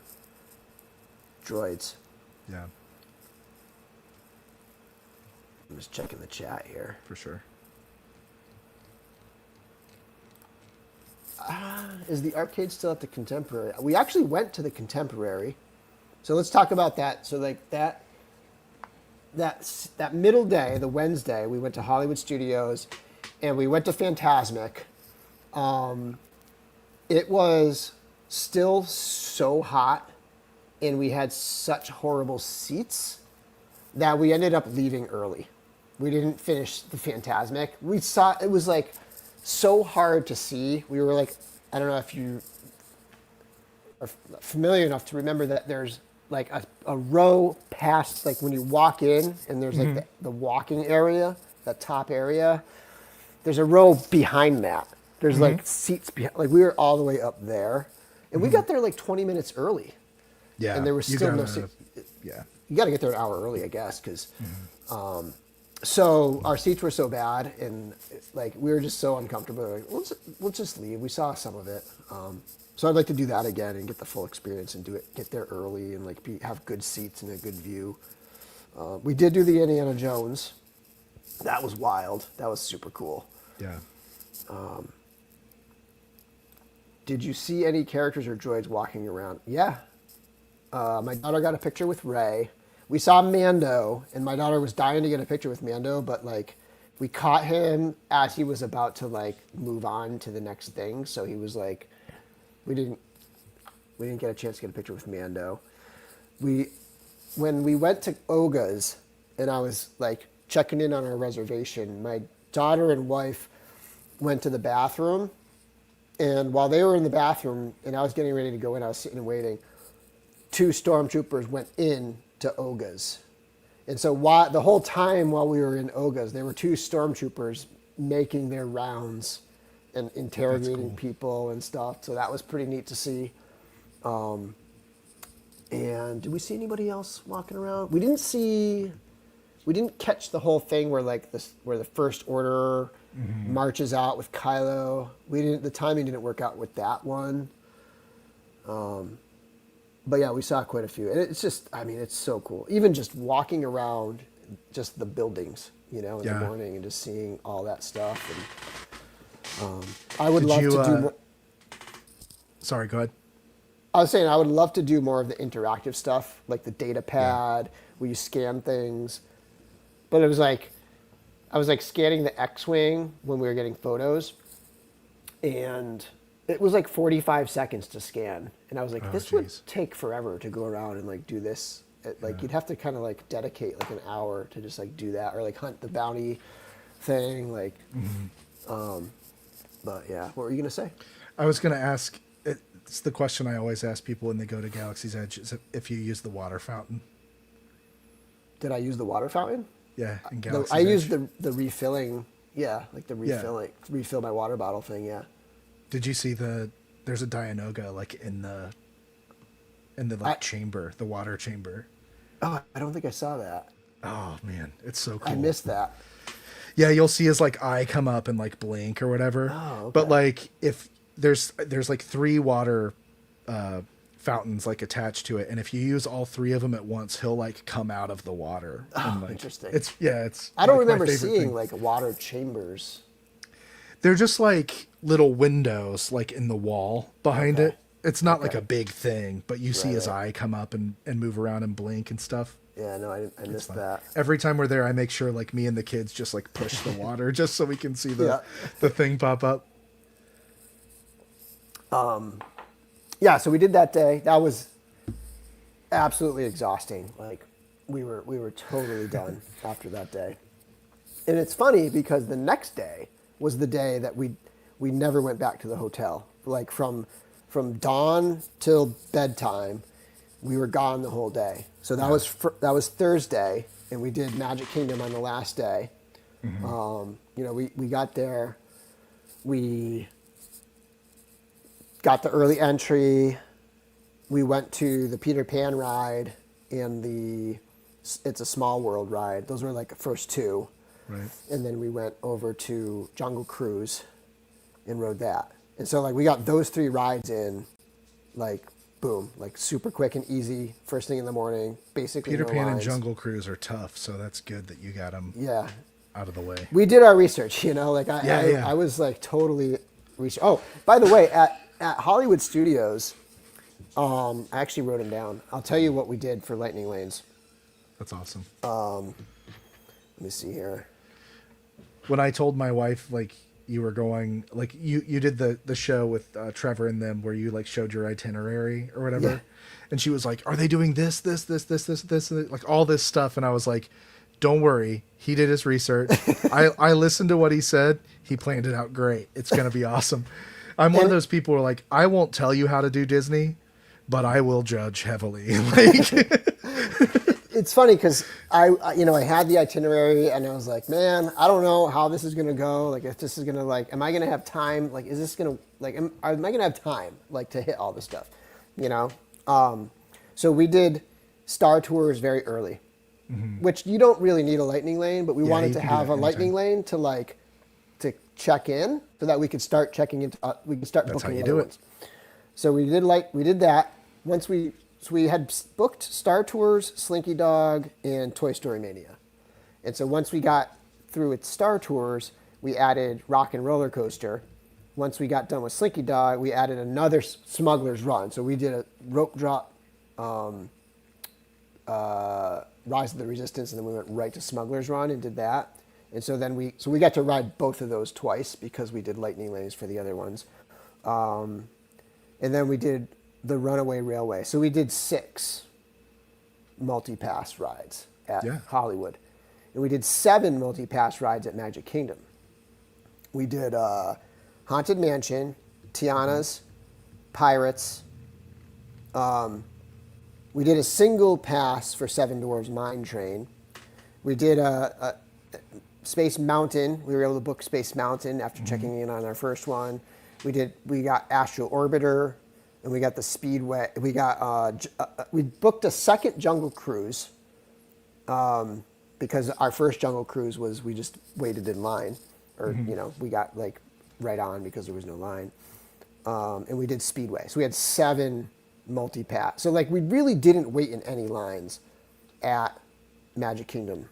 droids. Yeah, I'm just checking the chat here. for sure. Is the arcade still at the Contemporary? We actually went to the Contemporary. So let's talk about that. So like that middle day, the Wednesday, we went to Hollywood Studios and we went to Fantasmic. It was still so hot and we had such horrible seats that we ended up leaving early. We didn't finish the Fantasmic. We saw, it was like so hard to see. We were like, I don't know if you are familiar enough to remember that there's like a row past, like when you walk in and there's like the walking area, that top area, there's a row behind that. There's like seats behind, like we were all the way up there and we got there like 20 minutes early. Yeah. And there was still no seats. Yeah. You got to get there an hour early, I guess, because so our seats were so bad and like we were just so uncomfortable. Like, we'll just leave. We saw some of it, so I'd like to do that again and get the full experience and do it. Get there early and like have good seats and a good view. We did do the Indiana Jones. That was wild. That was super cool. Yeah. Did you see any characters or droids walking around? Yeah. My daughter got a picture with Rey. We saw Mando, and my daughter was dying to get a picture with Mando, but like we caught him as he was about to like move on to the next thing. So he was like, we didn't get a chance to get a picture with Mando. When we went to Oga's, and I was like checking in on our reservation, my daughter and wife went to the bathroom, and while they were in the bathroom, and I was getting ready to go in, I was sitting and waiting. 2 stormtroopers went in to Oga's. And so the whole time while we were in Oga's, there were 2 stormtroopers making their rounds and interrogating people and stuff. So that was pretty neat to see. And did we see anybody else walking around? We didn't catch the whole thing where where the First Order marches out with Kylo. The timing didn't work out with that one. But yeah, we saw quite a few. And it's just, I mean, it's so cool. Even just walking around just the buildings, in the morning and just seeing all that stuff. And I would love to do more. Sorry, go ahead. I was saying I would love to do more of the interactive stuff, like the data pad where you scan things. But it was like, I was like scanning the X-Wing when we were getting photos. And it was like 45 seconds to scan. And I was like, this would take forever to go around and like do this. You'd have to kind of like dedicate like an hour to just like do that or like hunt the bounty thing. Like, but yeah, what were you going to say? I was going to ask, it's the question I always ask people when they go to Galaxy's Edge, is if you use the water fountain. Did I use the water fountain? Yeah, in Galaxy's I Edge. used the refilling Yeah, like the refill my water bottle thing. Yeah. Did you see there's a Dianoga like in the chamber, the water chamber. Oh, I don't think I saw that. Oh man, it's so cool. I missed that. Yeah, you'll see his like eye come up and like blink or whatever. Oh, okay. But like if there's like 3 water fountains like attached to it, and if you use all 3 of them at once, he'll like come out of the water. Oh, and, like, interesting. It's I don't like, my remember favorite seeing thing. like water chambers. They're just like little windows like in the wall behind Okay. it. It's not like Okay. a big thing, but you see his Right. eye come up and move around and blink and stuff. Yeah, no, I missed that. Every time we're there, I make sure like me and the kids just like push the water just so we can see Yeah. the thing pop up. Yeah, so we did that day. That was absolutely exhausting. Like we were totally done after that day. And it's funny because the next day was the day that we never went back to the hotel. Like from dawn till bedtime, we were gone the whole day. So that was Thursday, and we did Magic Kingdom on the last day. We got there, we got the early entry. We went to the Peter Pan ride and the It's a Small World ride. Those were like the first 2. Right. And then we went over to Jungle Cruise and rode that. And so like we got those 3 rides in, like boom, like super quick and easy. First thing in the morning, basically. Peter no Pan and lines. Jungle Cruise are tough, so that's good that you got them Yeah, out of the way. we did our research. Like Yeah. I was like totally research. Oh, by the way, at Hollywood Studios, I actually wrote them down. I'll tell you what we did for Lightning Lanes. That's awesome. Let me see here. When I told my wife like you were going, like you did the show with Trevor and them where you like showed your itinerary or whatever, Yeah. and she was like, "Are they doing this, like all this stuff?" And I was like, "Don't worry, he did his research. I listened to what he said. He planned it out great. It's gonna be awesome." I'm one of those people who are like, I won't tell you how to do Disney, but I will judge heavily. Like, It's funny because I had the itinerary and I was like, man, I don't know how this is gonna go. Like, if this is gonna am I gonna have time? Like, is this gonna am I gonna have time like to hit all this stuff? So we did Star Tours very early, which you don't really need a lightning lane, but we wanted you to can do have that a lightning lane to check in so that we could start checking into we can start That's how booking you other do it. ones. So we did that. Once we had booked Star Tours, Slinky Dog, and Toy Story Mania. And so once we got through with Star Tours, we added Rock and Roller Coaster. Once we got done with Slinky Dog, we added another Smuggler's Run. So we did a rope drop, Rise of the Resistance, and then we went right to Smuggler's Run and did that. And so then we got to ride both of those twice because we did Lightning Lanes for the other ones. And then we did the Runaway Railway. So we did 6 multi-pass rides at Hollywood. And we did 7 multi-pass rides at Magic Kingdom. We did Haunted Mansion, Tiana's, Pirates. We did a single pass for Seven Dwarfs Mine Train. We did a Space Mountain. We were able to book Space Mountain after checking in on our first one. We got Astro Orbiter, and we got the Speedway. We booked a second Jungle Cruise because our first Jungle Cruise was we just waited in line, or we got like right on because there was no line, and we did Speedway. So we had 7 multi-pass. So like we really didn't wait in any lines at Magic Kingdom.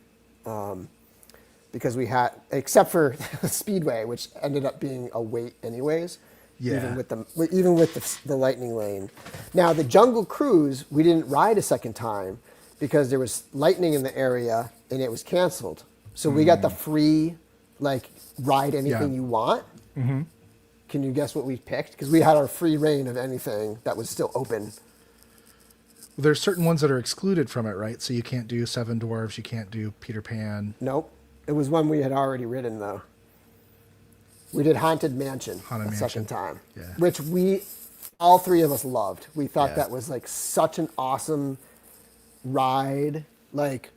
Because we had, except for Speedway, which ended up being a wait anyways, even with the Lightning Lane. Now the Jungle Cruise, we didn't ride a second time because there was lightning in the area and it was canceled. So we got the free, like, ride anything you want. Mm-hmm. Can you guess what we picked? Because we had our free reign of anything that was still open. There's certain ones that are excluded from it, right? So you can't do Seven Dwarfs, you can't do Peter Pan. Nope. It was one we had already ridden, though. We did Haunted Mansion second time, which all 3 of us loved. We thought that was like such an awesome ride. Like,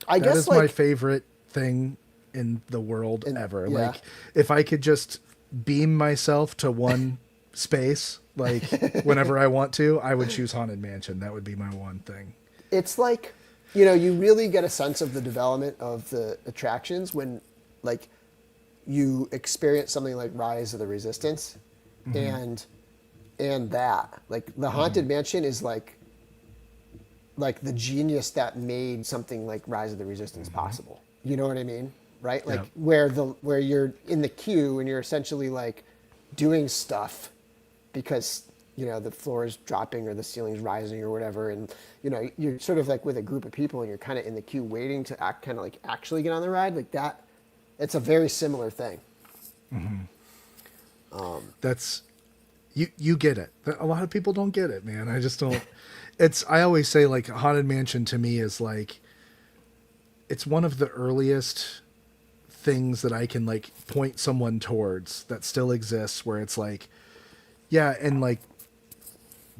I guess that is my favorite thing in the world ever. Yeah. Like if I could just beam myself to one space, like whenever I want to, I would choose Haunted Mansion. That would be my one thing. It's like, you know, you really get a sense of the development of the attractions when, like, you experience something like Rise of the Resistance, and that, like, the Haunted Mansion is like the genius that made something like Rise of the Resistance possible. You know what I mean? Right? Like where you're in the queue and you're essentially like doing stuff because, you know, the floor is dropping or the ceiling's rising or whatever, and you know, you're sort of like with a group of people and you're kind of in the queue waiting to kind of like actually get on the ride, like that. It's a very similar thing. That's you get it. A lot of people don't get it, man. I just don't. I always say, like, Haunted Mansion to me is like, it's one of the earliest things that I can like point someone towards that still exists, where it's like, yeah, and like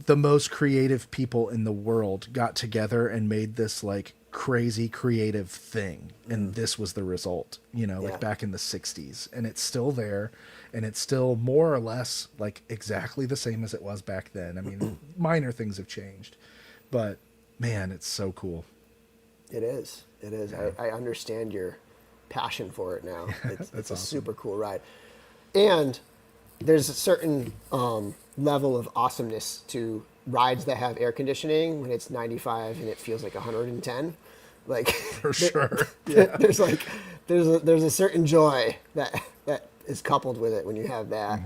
the most creative people in the world got together and made this like crazy creative thing, and this was the result, you know, like back in the 60s, and it's still there, and it's still more or less like exactly the same as it was back then. I mean, minor things have changed, but man, it's so cool. It is. I understand your passion for it now. It's That's a awesome. super cool ride. And there's a certain level of awesomeness to rides that have air conditioning when it's 95 and it feels like 110. Like, For sure. there's a certain joy that is coupled with it when you have that.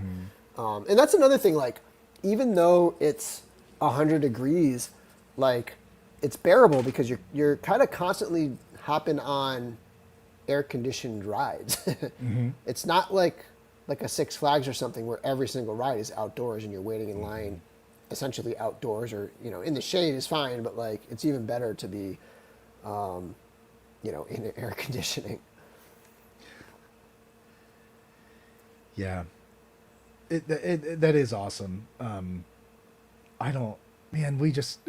And that's another thing, like, even though it's 100 degrees, like, it's bearable because you're kind of constantly hopping on air conditioned rides. It's not like a Six Flags or something where every single ride is outdoors and you're waiting in line essentially outdoors, or, you know, in the shade is fine, but like it's even better to be you know, in air conditioning. Yeah. That is awesome. Man, we just,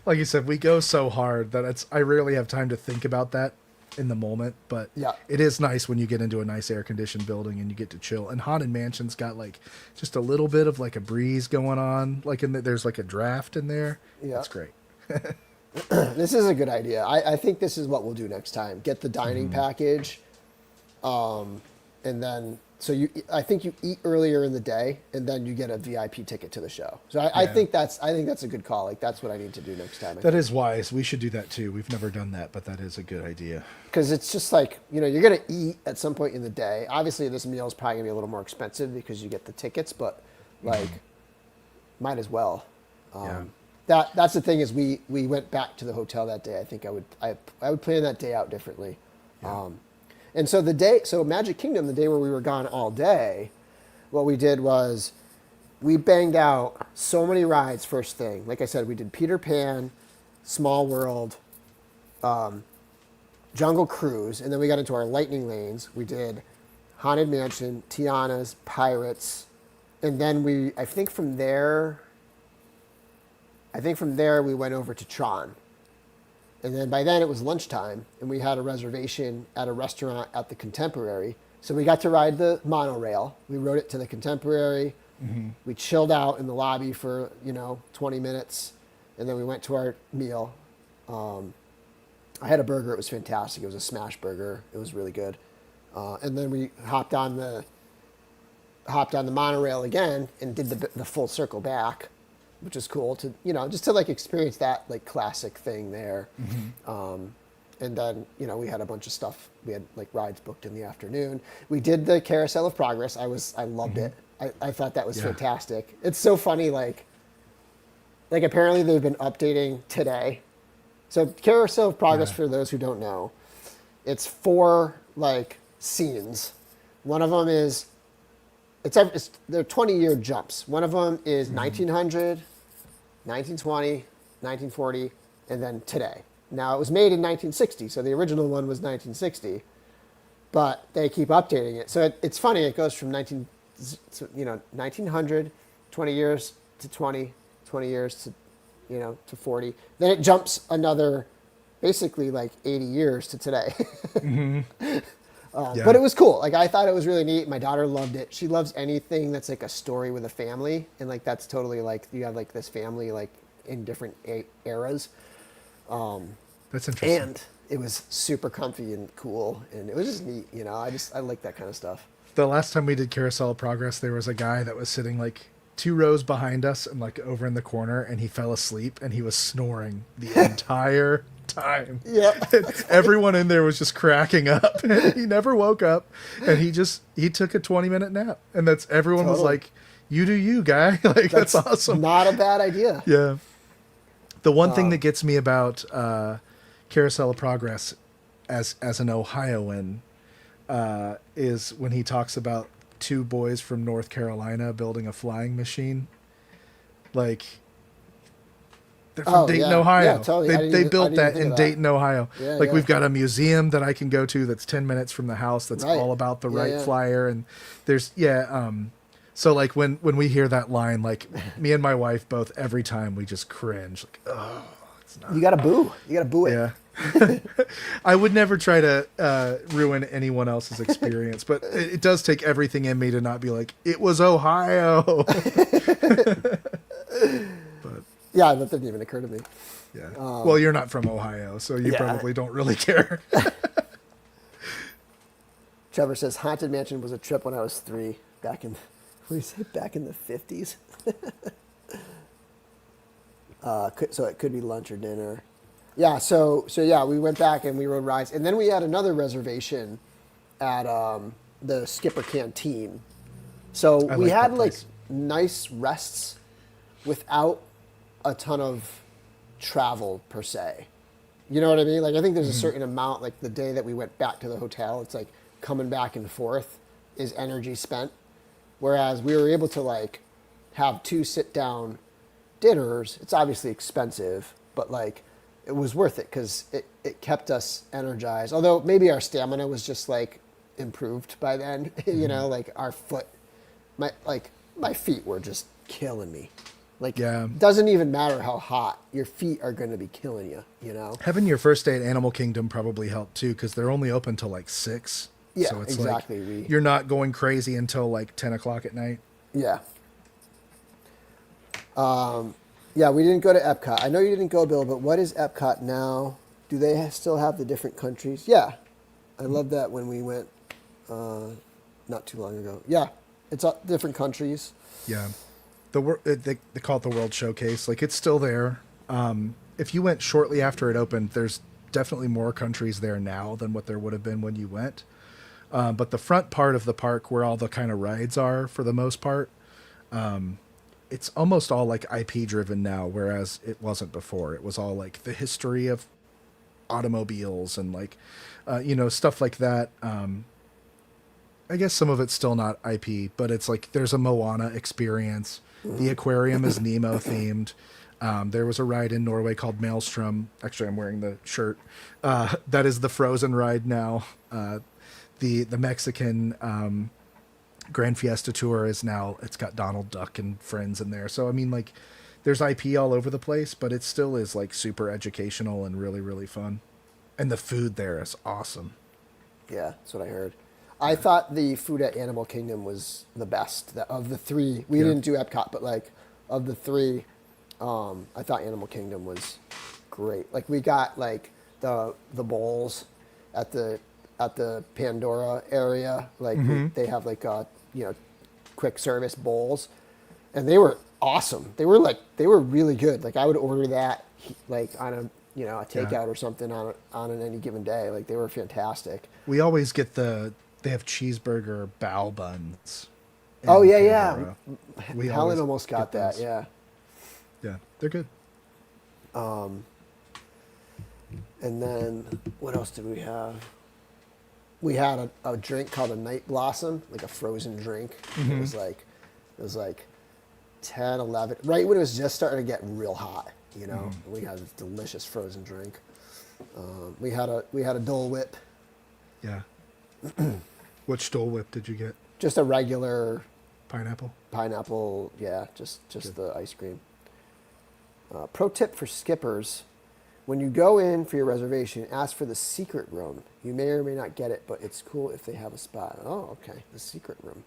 like you said, we go so hard that I rarely have time to think about that in the moment, but it is nice when you get into a nice air conditioned building and you get to chill. And Haunted Mansion's got like just a little bit of like a breeze going on, like there's like a draft in there. Yeah. That's great. This is a good idea. I think this is what we'll do next time. Get the dining package, and then I think you eat earlier in the day, and then you get a VIP ticket to the show. So I think that's a good call. Like, that's what I need to do next time. That is wise. We should do that too. We've never done that, but that is a good idea. Because it's just like, you know, you're gonna eat at some point in the day. Obviously, this meal is probably gonna be a little more expensive because you get the tickets, but like, might as well. That's the thing is we went back to the hotel that day. I think I would plan that day out differently. Yeah. And so Magic Kingdom, the day where we were gone all day, what we did was we banged out so many rides first thing. Like I said, we did Peter Pan, Small World, Jungle Cruise, and then we got into our lightning lanes. We did Haunted Mansion, Tiana's, Pirates, and then I think from there we went over to Tron. And then by then it was lunchtime, and we had a reservation at a restaurant at the Contemporary. So we got to ride the monorail. We rode it to the Contemporary. We chilled out in the lobby for, 20 minutes, and then we went to our meal. I had a burger. It was fantastic. It was a smash burger. It was really good. And then we hopped on the monorail again and did the full circle back, which is cool to, just to like experience that like classic thing there. And then, we had a bunch of stuff. We had like rides booked in the afternoon. We did the Carousel of Progress. I loved it. I thought that was fantastic. It's so funny. Like apparently they've been updating today. So Carousel of Progress, for those who don't know, it's 4 like scenes. One of them is, they're 20-year jumps. One of them is 1900, 1920, 1940, and then today. Now, it was made in 1960, so the original one was 1960, but they keep updating it. So it's funny, it goes from 1900, 20 years to 20 years to, to 40. Then it jumps another, basically like 80 years to today. Yeah. But it was cool. Like I thought it was really neat. My daughter loved it. She loves anything that's like a story with a family, and like that's totally like you have like this family like in different eras. That's interesting. And it was super comfy and cool, and it was just neat. You know, I like that kind of stuff. The last time we did Carousel of Progress, there was a guy that was sitting like 2 rows behind us and like over in the corner, and he fell asleep and he was snoring the entire time. Yeah. Everyone in there was just cracking up. And he never woke up, and he took a 20-minute nap, and everyone was Totally. like, "You do you, guy." Like that's awesome. Not a bad idea. Yeah. The one thing that gets me about Carousel of Progress as an Ohioan is when he talks about 2 boys from North Carolina building a flying machine. Like, they're from Dayton, Ohio. Yeah, totally. They built that think in of Dayton, Ohio. Yeah, like, yeah. we've got a museum that I can go to that's 10 minutes from the house that's Right. all about the Yeah, Wright yeah. Flyer. And there's, so, like, when we hear that line, like, me and my wife both, every time we just cringe. Like, oh, it's not. You got to boo. You got to boo it. Yeah. I would never try to ruin anyone else's experience, but it does take everything in me to not be like, it was Ohio. But Yeah, that didn't even occur to me. yeah. Well, you're not from Ohio, so you Yeah. probably don't really care. Trevor says Haunted Mansion was a trip when I was 3. Back in, what do you say? Back in the 50s. So it could be lunch or dinner. Yeah. So yeah, we went back and we rode rides, and then we had another reservation at the Skipper Canteen. So I we like had that like place. nice rests without a ton of travel per se. You know what I mean? Like I think there's a certain amount. Like the day that we went back to the hotel, it's like coming back and forth is energy spent. Whereas we were able to like have 2 sit down dinners. It's obviously expensive, but like it was worth it because it kept us energized. Although maybe our stamina was just like improved by then. You know, like our my feet were just killing me. Like, Yeah. it doesn't even matter how hot, your feet are going to be killing you, you know? Having your first day at Animal Kingdom probably helped too, because they're only open till like 6. Yeah, so it's exactly. Like you're not going crazy until like 10 o'clock at night. Yeah. Yeah, we didn't go to Epcot. I know you didn't go, Bill, but what is Epcot now? Do they still have the different countries? Yeah. I love that when we went not too long ago. Yeah, it's different countries. Yeah. They call it the World Showcase. Like, it's still there. If you went shortly after it opened, there's definitely more countries there now than what there would have been when you went. But the front part of the park where all the kind of rides are, for the most part, it's almost all like IP driven now, whereas it wasn't before. It was all like the history of automobiles and like, stuff like that. I guess some of it's still not IP, but it's like there's a Moana experience. The aquarium is Nemo themed. There was a ride in Norway called Maelstrom. Actually, I'm wearing the shirt. That is the Frozen ride now. The Mexican Grand Fiesta Tour is now, it's got Donald Duck and friends in there. So, I mean, like, there's IP all over the place, but it still is, like, super educational and really, really fun. And the food there is awesome. Yeah, that's what I heard. I thought the food at Animal Kingdom was the best of the 3. We didn't do Epcot, but like of the 3, I thought Animal Kingdom was great. Like we got like the bowls at the Pandora area. Like they have like quick service bowls, and they were awesome. They were really good. Like I would order that like on a takeout or something on an any given day. Like they were fantastic. We always get they have cheeseburger bao buns. Oh, in yeah. Pandora. Helen always almost got get that, those. yeah. Yeah, they're good. And then what else did we have? We had a drink called a Night Blossom, like a frozen drink. It was like 10, 11, right when it was just starting to get real hot, you know. We had this delicious frozen drink. We had a Dole Whip, Yeah. Which Dole Whip did you get? just a regular Pineapple? pineapple, yeah, just the ice cream. Pro tip for skippers: When you go in for your reservation, ask for the secret room. You may or may not get it, but it's cool if they have a spot. Oh, okay. The secret room.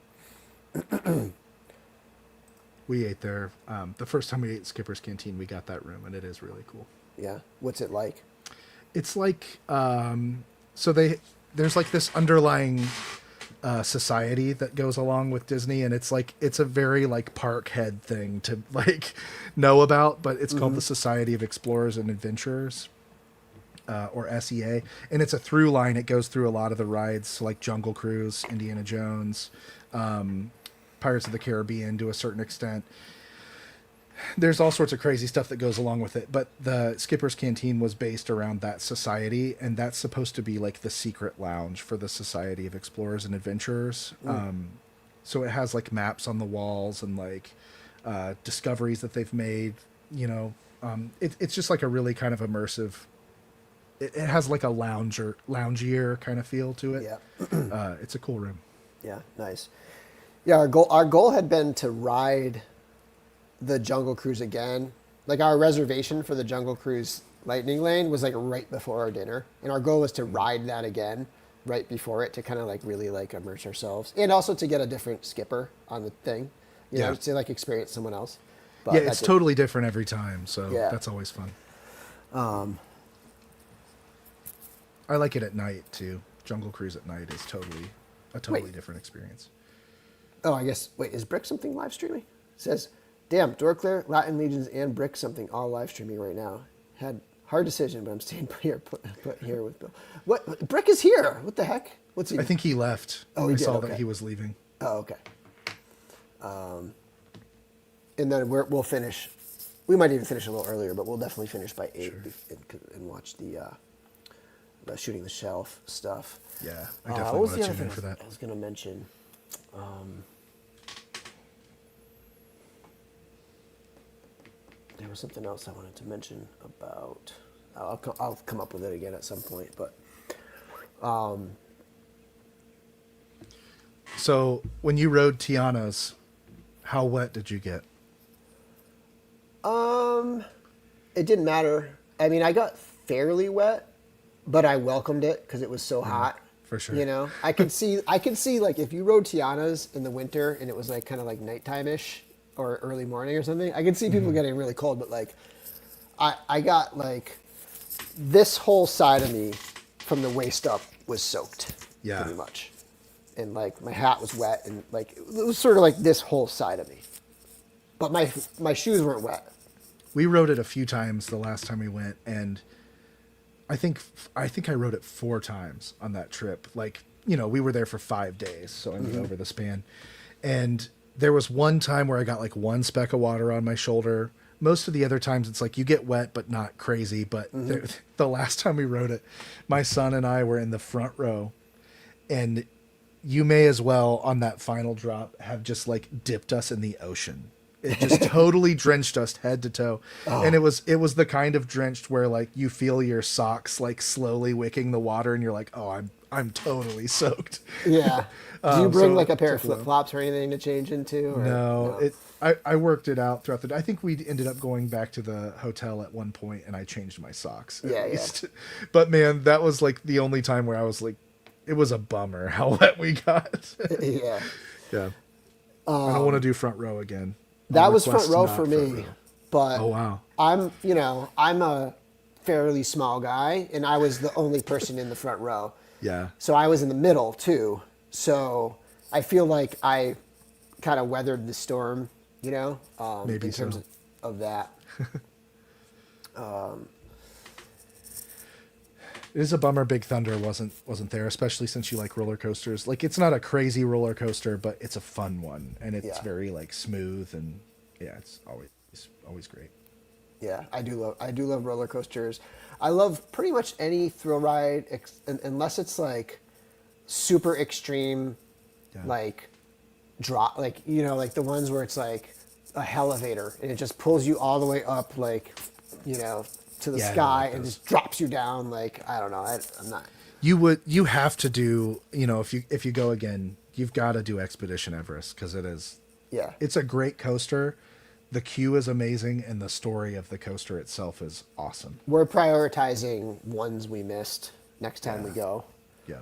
We ate there. The first time we ate Skipper's Canteen, we got that room, and it is really cool. Yeah. What's it like? It's like, there's like this underlying society that goes along with Disney, and it's a very like Parkhead thing to like know about, but it's called the Society of Explorers and Adventurers, or SEA, and it's a through line. It goes through a lot of the rides, like Jungle Cruise, Indiana Jones, Pirates of the Caribbean to a certain extent. There's all sorts of crazy stuff that goes along with it, but the Skipper's Canteen was based around that society, and that's supposed to be like the secret lounge for the Society of Explorers and Adventurers. So it has like maps on the walls and like discoveries that they've made. It's just like a really kind of immersive. It has like a loungier kind of feel to it. Yeah. It's a cool room. Yeah, nice. Yeah, our goal had been to ride the Jungle Cruise again. Like our reservation for the Jungle Cruise Lightning Lane was like right before our dinner, and our goal was to ride that again right before it to kind of like really like immerse ourselves, and also to get a different skipper on the thing, you know, to like experience someone else. But yeah, it's totally different every time, so that's always fun. I like it at night too. Jungle Cruise at night is a totally different experience. Oh, I guess. Wait, is Brick something live streaming? It says, damn, DORKLAIR, Latin Legions, and Brick something all live streaming right now. Had hard decision, but I'm staying here, put here with Bill. What? Brick is here. What the heck? What's he? I think he left. Oh, he I did? saw Okay. that he was leaving. Oh, okay. And then we'll finish. We might even finish a little earlier, but we'll definitely finish by 8 and watch the shooting the shelf stuff. Yeah, I definitely want to tune in for that. I was going to mention. There was something else I wanted to mention about. I'll come up with it again at some point, but. So when you rode Tiana's, how wet did you get? It didn't matter. I mean, I got fairly wet, but I welcomed it because it was so hot. For sure. You know, I could see like if you rode Tiana's in the winter and it was like kind of like nighttime-ish or early morning or something, I could see people getting really cold. But like, I got like this whole side of me from the waist up was soaked. Yeah. Pretty much. And like my hat was wet and like it was sort of like this whole side of me. But my shoes weren't wet. We rode it a few times the last time we went, and I think I rode it 4 times on that trip. Like, you know, we were there for 5 days, so I mean over the span. And there was one time where I got like one speck of water on my shoulder. Most of the other times it's like you get wet, but not crazy. But the last time we rode it, my son and I were in the front row, and you may as well on that final drop have just like dipped us in the ocean. It just totally drenched us head to toe. Oh. And it was the kind of drenched where like you feel your socks like slowly wicking the water and you're like, oh, I'm totally soaked. Yeah. Do you bring like a pair of flip-flops or anything to change into? Or? No. I worked it out throughout the day. I think we ended up going back to the hotel at one point and I changed my socks. At least. But man, that was like the only time where I was like, it was a bummer how wet we got. Yeah. Yeah. I don't want to do front row again. That was front row for me, but oh wow, I'm a fairly small guy, and I was the only person in the front row. Yeah. So I was in the middle too. So I feel like I kind of weathered the storm, you know, Maybe in terms so. of that. It is a bummer Big Thunder wasn't there, especially since you like roller coasters. Like it's not a crazy roller coaster, but it's a fun one, and it's very like smooth and yeah, it's always great. Yeah, I do love roller coasters. I love pretty much any thrill ride unless it's like super extreme, like drop, like you know, like the ones where it's like a elevator and it just pulls you all the way up, like you know. To the sky and just drops you down. Like I don't know. I'm not. You have to do. You know, if you go again, you've got to do Expedition Everest because it is. Yeah. It's a great coaster. The queue is amazing, and the story of the coaster itself is awesome. We're prioritizing ones we missed next time we go. Yeah.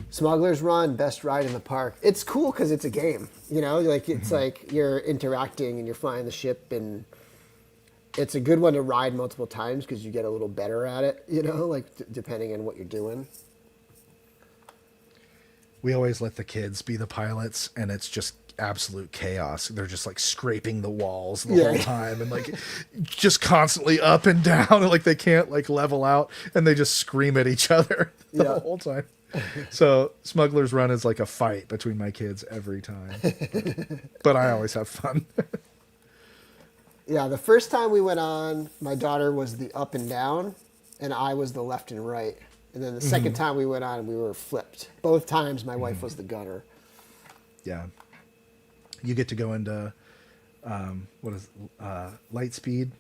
Smuggler's Run, best ride in the park. It's cool because it's a game, you know, like it's like you're interacting and you're flying the ship, and it's a good one to ride multiple times because you get a little better at it, you know, like depending on what you're doing. We always let the kids be the pilots, and it's just absolute chaos. They're just like scraping the walls the whole time, and like just constantly up and down, and like they can't like level out, and they just scream at each other the whole time. So Smuggler's Run is like a fight between my kids every time, but I always have fun. Yeah, the first time we went on, my daughter was the up and down, and I was the left and right. And then the second time we went on, we were flipped. Both times my wife was the gunner. Yeah. You get to go into, light speed.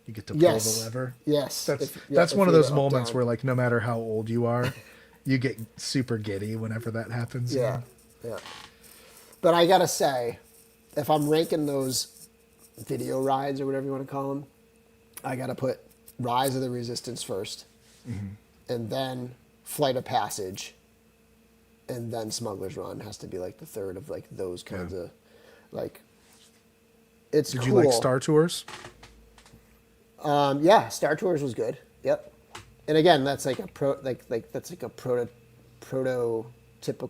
You get to pull the lever. Yes. That's one of those moments where, like, no matter how old you are, you get super giddy whenever that happens. Yeah. But I got to say, if I'm ranking those video rides or whatever you want to call them, I got to put Rise of the Resistance first. And then Flight of Passage, and then Smuggler's Run has to be like the third of like those kinds of like. It's Did cool. you like Star Tours? Yeah, Star Tours was good. Yep. And again, that's like a prototypical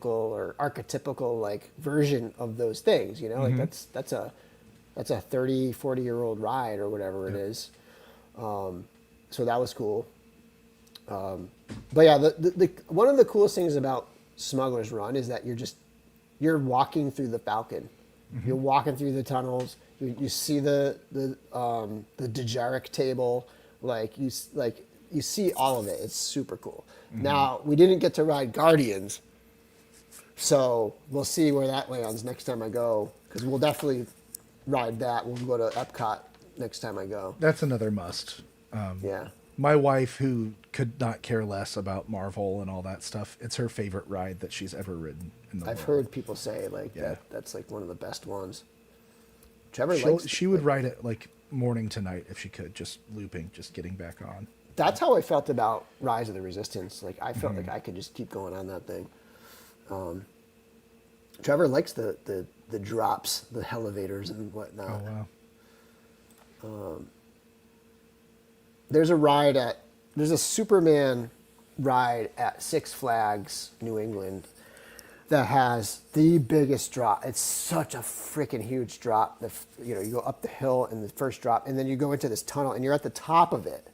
or archetypical like version of those things. You know, like that's a 30, 40-year-old ride or whatever it is. So that was cool. But yeah, the one of the coolest things about Smuggler's Run is that you're walking through the Falcon. You're walking through the tunnels. You see the Dejarik table. You see all of it. It's super cool. Now we didn't get to ride Guardians, so we'll see where that lands next time I go. Because we'll definitely ride that. We'll go to Epcot next time I go. That's another must. Yeah. My wife, who could not care less about Marvel and all that stuff, it's her favorite ride that she's ever ridden in the world. I've heard people say that's like one of the best ones. Trevor she would ride it like morning to night if she could, just looping, just getting back on. That's how I felt about Rise of the Resistance. Like I felt like I could just keep going on that thing. Trevor likes the drops, the elevators and whatnot. Oh wow. There's a Superman ride at Six Flags, New England, that has the biggest drop. It's such a freaking huge drop. You go up the hill in the first drop, and then you go into this tunnel, and you're at the top of it.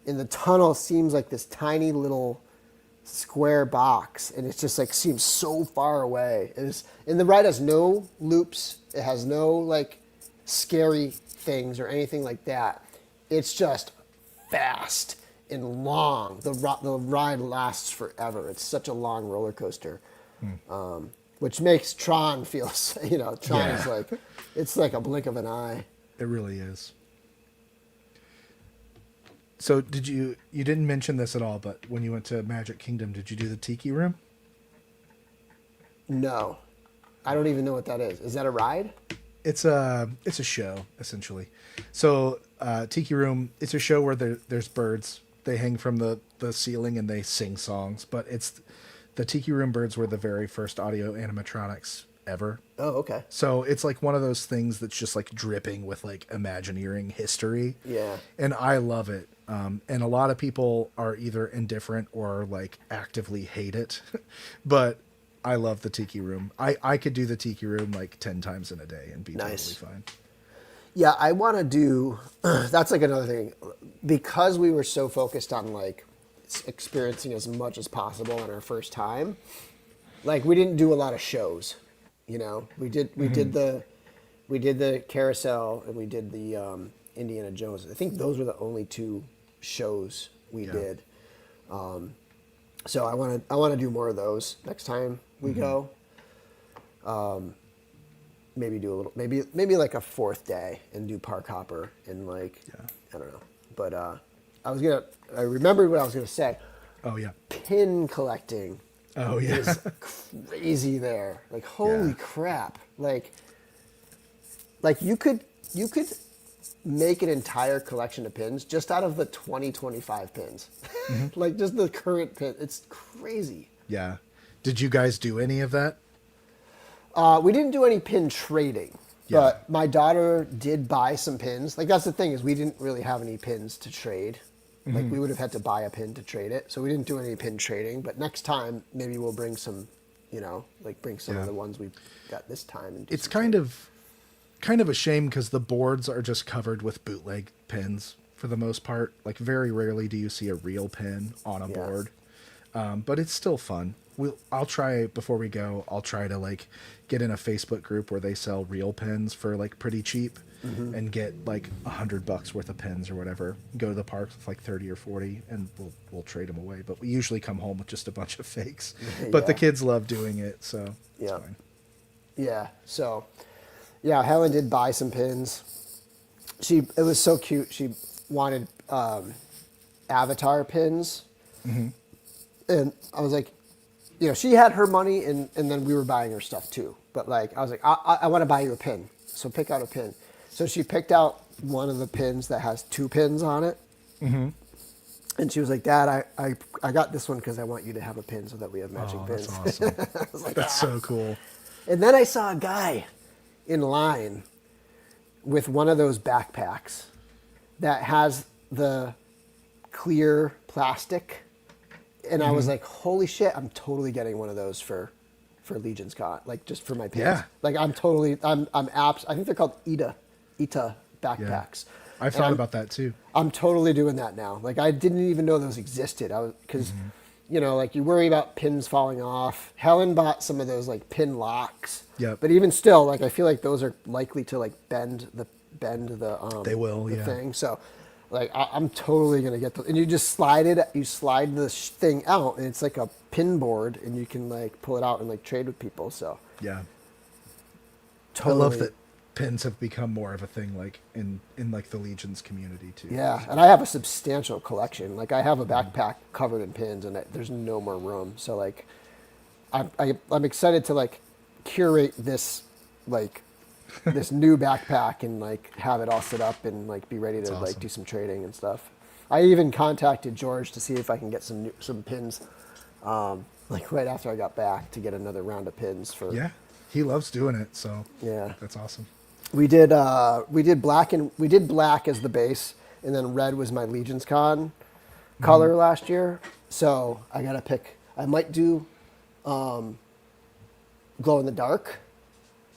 And the tunnel seems like this tiny little square box, and it just like seems so far away. And the ride has no loops. It has no like scary things or anything like that. It's just fast and long. The ride lasts forever. It's such a long roller coaster, which makes Tron feel, Tron is like, it's like a blink of an eye. It really is. So you didn't mention this at all, but when you went to Magic Kingdom, did you do the Tiki Room? No, I don't even know what that is. Is that a ride? It's a show, essentially. So Tiki Room, it's a show where there's birds. They hang from the ceiling and they sing songs. But it's the Tiki Room birds were the very first audio animatronics ever. Oh, okay. So it's like one of those things that's just like dripping with like Imagineering history. Yeah. And I love it. And a lot of people are either indifferent or like actively hate it. But I love the Tiki Room. I could do the Tiki Room like 10 times in a day and be totally fine. Yeah, I want to do, that's like another thing. Because we were so focused on like experiencing as much as possible on our first time, like we didn't do a lot of shows, We did the carousel and we did the Indiana Jones. I think those were the only two shows we did. So I want to do more of those next time we go. Maybe do a little, maybe like a fourth day and do Park Hopper and like, I don't know. But I remembered what I was gonna say. Oh yeah. Pin collecting Oh yeah. is crazy there. Like holy crap. Like you could make an entire collection of pins just out of the 2025 pins. Like just the current pin. It's crazy. Yeah. Did you guys do any of that? We didn't do any pin trading, but my daughter did buy some pins. Like that's the thing is we didn't really have any pins to trade. Like we would have had to buy a pin to trade it. So we didn't do any pin trading, but next time maybe we'll bring some, bring some of the ones we got this time. And it's kind of a shame because the boards are just covered with bootleg pins for the most part. Like very rarely do you see a real pin on a board. But it's still fun. I'll try before we go. I'll try to like get in a Facebook group where they sell real pins for like pretty cheap, and get like $100 worth of pins or whatever. Go to the park with like 30 or 40, and we'll trade them away. But we usually come home with just a bunch of fakes. But the kids love doing it, so it's fine. Yeah. So, Helen did buy some pins. It was so cute. She wanted Avatar pins, and I was like, she had her money, and then we were buying her stuff too. But like, I was like, I want to buy you a pin, so pick out a pin. So she picked out one of the pins that has 2 pins on it, and she was like, Dad, I got this one because I want you to have a pin so that we have matching pins. That's awesome. I was like, That's so cool. And then I saw a guy in line with one of those backpacks that has the clear plastic. And I was like, holy shit, I'm totally getting one of those for Legion's Con, like just for my pins. Yeah. Like I'm apps. I think they're called Ita backpacks. I thought about that too. I'm totally doing that now. Like I didn't even know those existed. Because like you worry about pins falling off. Helen bought some of those like pin locks. Yep. But even still, like I feel like those are likely to like bend the they will, the thing. So like I'm totally gonna get those. And you just slide the thing out, and it's like a pin board, and you can like pull it out and like trade with people. So yeah, totally. I love that pins have become more of a thing, like in like the Legion's community too. Yeah, and I have a substantial collection. Like I have a backpack covered in pins, and there's no more room. So like, I'm excited to like curate this like this new backpack and like have it all set up and like be ready to like do some trading and stuff. I even contacted George to see if I can get some pins, like right after I got back to get another round of pins for. Yeah, he loves doing it. So yeah, that's awesome. We did black as the base, and then red was my Legion's Con color last year. So I gotta pick. I might do glow in the dark.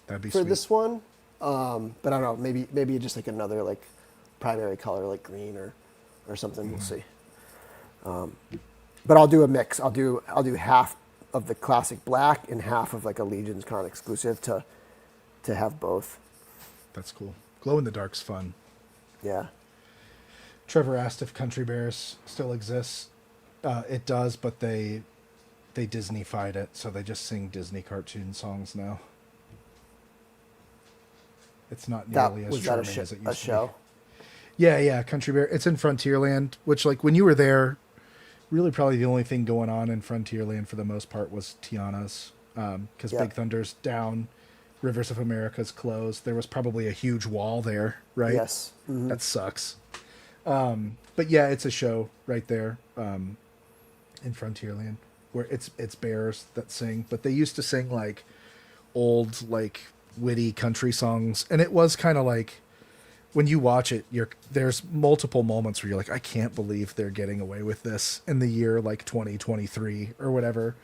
That'd be for sweet. This one, but I don't know. Maybe just like another like primary color like green or something. We'll see. But I'll do a mix. I'll do half of the classic black and half of like a Legion's Con exclusive to have both. That's cool. Glow in the dark's fun. Yeah. Trevor asked if Country Bears still exists. It does, but they Disney-fied it, so they just sing Disney cartoon songs now. It's not nearly as charming as it used to show? be. Yeah, Country Bear. It's in Frontierland, which like when you were there, really probably the only thing going on in Frontierland for the most part was Tiana's, because Big Thunder's down. Rivers of America's closed. There was probably a huge wall there, right? Yes. Mm-hmm. That sucks. But yeah, it's a show right there in Frontierland where it's bears that sing. But they used to sing like old, like witty country songs, and it was kind of like when you watch it, there's multiple moments where you're like, I can't believe they're getting away with this in the year like 2023 or whatever.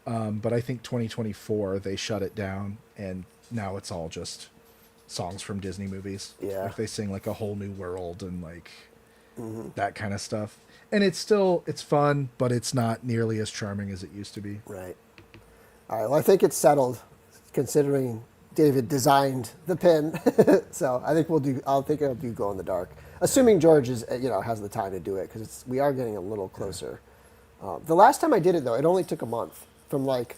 But I think 2024 they shut it down, and now it's all just songs from Disney movies. Yeah. Like they sing like A Whole New World and like that kind of stuff. And it's fun, but it's not nearly as charming as it used to be. Right. All right. Well, I think it's settled, considering David designed the pin. So I think I'll do glow in the dark, assuming George has the time to do it, because we are getting a little closer. The last time I did it though, it only took a month from like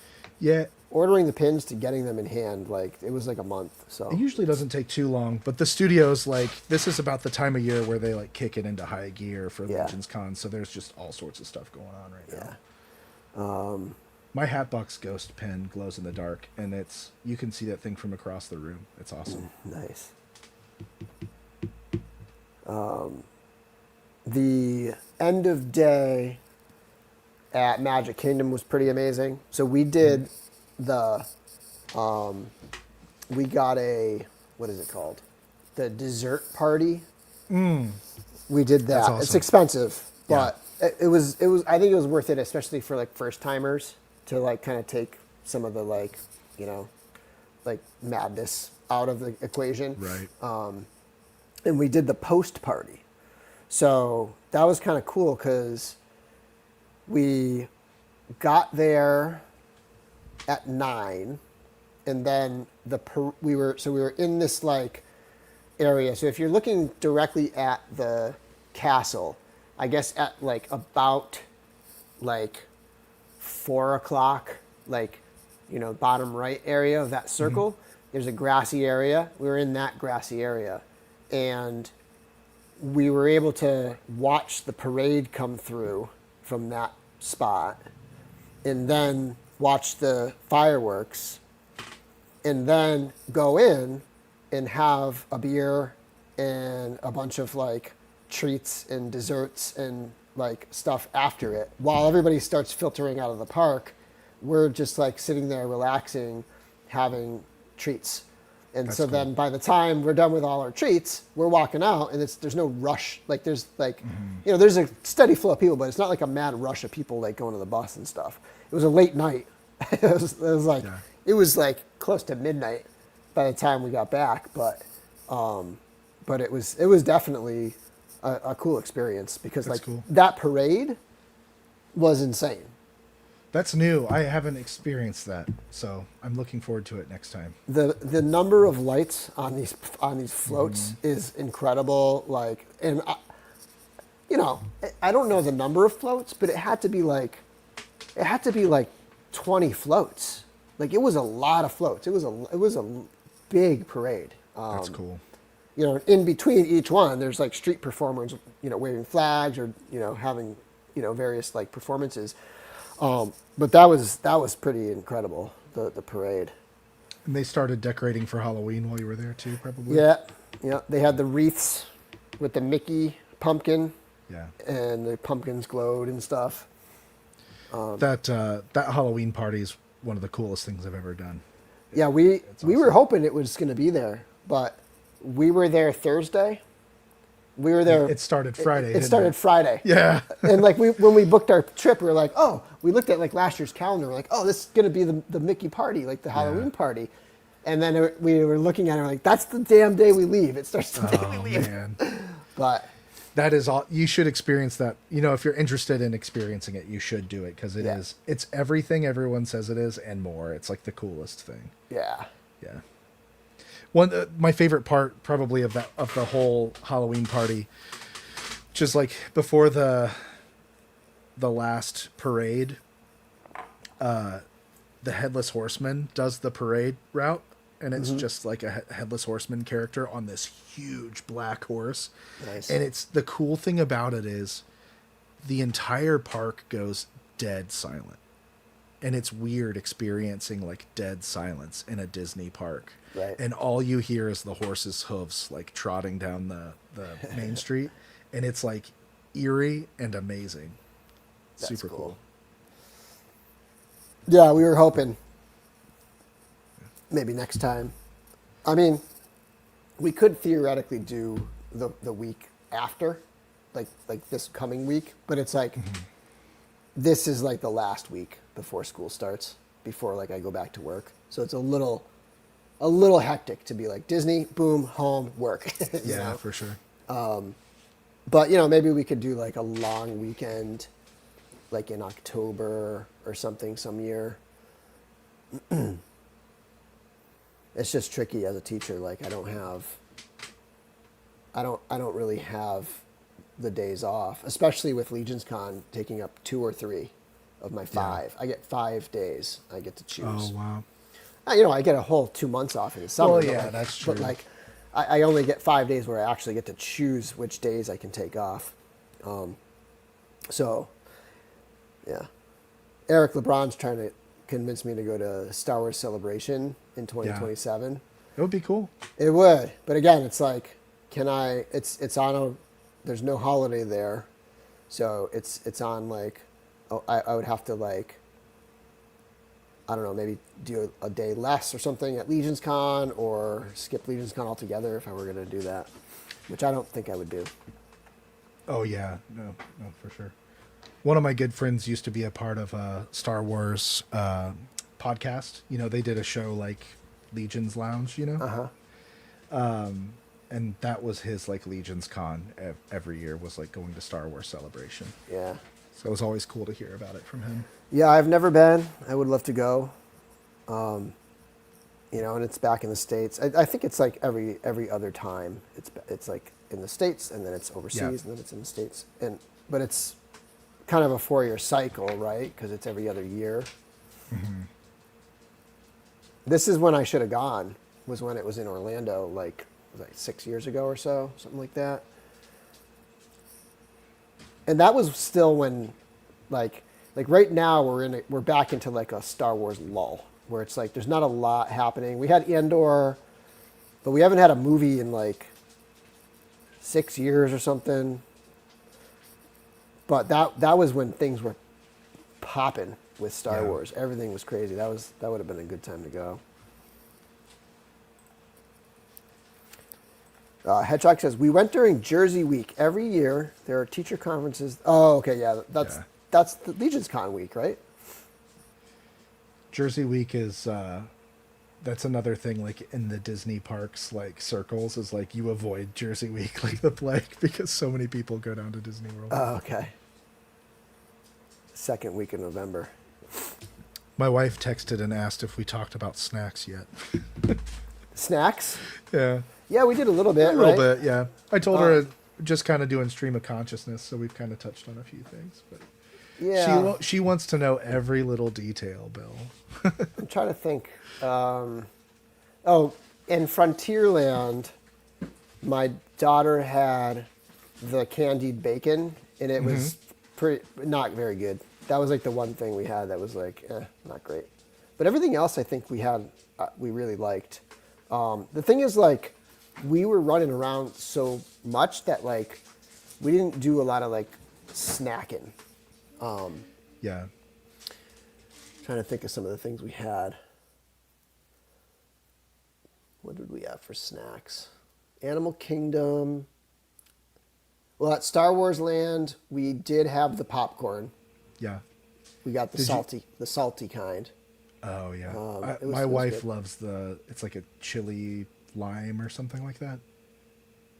ordering the pins to getting them in hand. Like it was like a month. So it usually doesn't take too long, but the studios, like, this is about the time of year where they like kick it into high gear for Legion's Con. So there's just all sorts of stuff going on right now. My Hatbox Ghost pen glows in the dark, and you can see that thing from across the room. It's awesome. Nice. The end of day at Magic Kingdom was pretty amazing. So we did we got what is it called? The dessert party. We did that. That's awesome. It's expensive, but it was, I think it was worth it, especially for like first timers to like kind of take some of the like, like madness out of the equation. Right. And we did the post party. So that was kind of cool because we got there at 9, and then we were in this like area. So if you're looking directly at the castle, I guess at like about like 4 o'clock, like bottom right area of that circle, there's a grassy area. We were in that grassy area, and we were able to watch the parade come through from that spot, and then watch the fireworks, and then go in and have a beer and a bunch of like treats and desserts and like stuff after it. While everybody starts filtering out of the park, we're just like sitting there relaxing, having treats. And That's so cool. then by the time we're done with all our treats, we're walking out, and there's no rush. Like there's like, there's a steady flow of people, but it's not like a mad rush of people like going to the bus and stuff. It was a late night. it was like close to midnight by the time we got back, but it was definitely a cool experience because That's like cool. that parade was insane. That's new. I haven't experienced that, so I'm looking forward to it next time. The number of lights on these floats is incredible. Like, and I don't know the number of floats, but it had to be like 20 floats. Like it was a lot of floats. It was a big parade. That's cool. In between each one, there's like street performers, waving flags or having various like performances. But that was pretty incredible, the parade. And they started decorating for Halloween while you were there too, probably. Yeah. They had the wreaths with the Mickey pumpkin. Yeah. And the pumpkins glowed and stuff. That Halloween party is one of the coolest things I've ever done. Yeah, we awesome. were hoping it was going to be there, but we were there Thursday. We were there. It started Friday. It started Friday. Yeah. And like when we booked our trip, we were like, oh, we looked at like last year's calendar. We're like, oh, this is going to be the Mickey party, like the Halloween party. And then we were looking at it, we're like, that's the damn day we leave. It starts the day we leave. Man. But that is all. You should experience that. If you're interested in experiencing it, you should do it because it is. It's everything everyone says it is and more. It's like the coolest thing. yeah. Yeah. My favorite part probably of the whole Halloween party, just like before the last parade, the Headless Horseman does the parade route, and it's just like a Headless Horseman character on this huge black horse. Nice. And the cool thing about it is the entire park goes dead silent. And it's weird experiencing like dead silence in a Disney park. Right. And all you hear is the horse's hooves like trotting down the main street. And it's like eerie and amazing. That's Super cool. Yeah, we were hoping maybe next time. I mean, we could theoretically do the week after, like this coming week, but it's like this is like the last week before school starts, before like I go back to work. So it's a little hectic to be like Disney, boom, home, work. Yeah, for sure. But maybe we could do like a long weekend, like in October or something some year. It's just tricky as a teacher. Like I don't really have the days off, especially with Legion's Con taking up 2 or 3 of my 5. I get 5 days I get to choose. Oh, wow. I get a whole 2 months off in the summer. Well, yeah, that's true. But like, I only get 5 days where I actually get to choose which days I can take off. So, yeah. Eric LeBron's trying to convince me to go to Star Wars Celebration in 2027. It would be cool. It would, but again, it's like, can I? It's on a. There's no holiday there, so it's on like. Oh, I would have to like. I don't know, maybe do a day less or something at Legion's Con, or skip Legion's Con altogether if I were going to do that, which I don't think I would do. Oh yeah, no, for sure. One of my good friends used to be a part of a Star Wars podcast. You know, they did a show like Legion's Lounge, you know? And that was his like Legion's Con every year, was like going to Star Wars Celebration. Yeah. So it was always cool to hear about it from him. Yeah, I've never been. I would love to go. You know, and it's back in the States. I think it's like every other time. It's like in the States, and then it's overseas, and then it's in the States. But it's kind of a 4-year cycle, right? Because it's every other year. Mm-hmm. This is when I should have gone. Was when it was in Orlando, like 6 years ago or so, something like that. And that was still when, like right now we're back into like a Star Wars lull, where it's like there's not a lot happening. We had Andor, but we haven't had a movie in like 6 years or something. But that was when things were popping with Star Wars. Everything was crazy. That would have been a good time to go. Hedgehog says, we went during Jersey Week. Every year there are teacher conferences. Oh, okay, yeah. That's the Legion's Con week, right? Jersey Week is that's another thing, like in the Disney parks, like circles, is like you avoid Jersey Week like the plague because so many people go down to Disney World. Oh, okay. Second week in November. My wife texted and asked if we talked about snacks yet. Snacks? Yeah. Yeah, we did a little bit, A little bit, yeah. I told her just kind of doing stream of consciousness, so we've kind of touched on a few things. But yeah, she wants to know every little detail, Bill. I'm trying to think. In Frontierland, my daughter had the candied bacon, and it was not very good. That was like the one thing we had that was like, not great. But everything else I think we had, we really liked. The thing is, like, we were running around so much that, like, we didn't do a lot of, like, snacking. Yeah. Trying to think of some of the things we had. What did we have for snacks? Animal Kingdom. Well, at Star Wars Land, we did have the popcorn. Yeah. We got the salty kind. Oh yeah. My wife loves it's like a chili lime or something like that.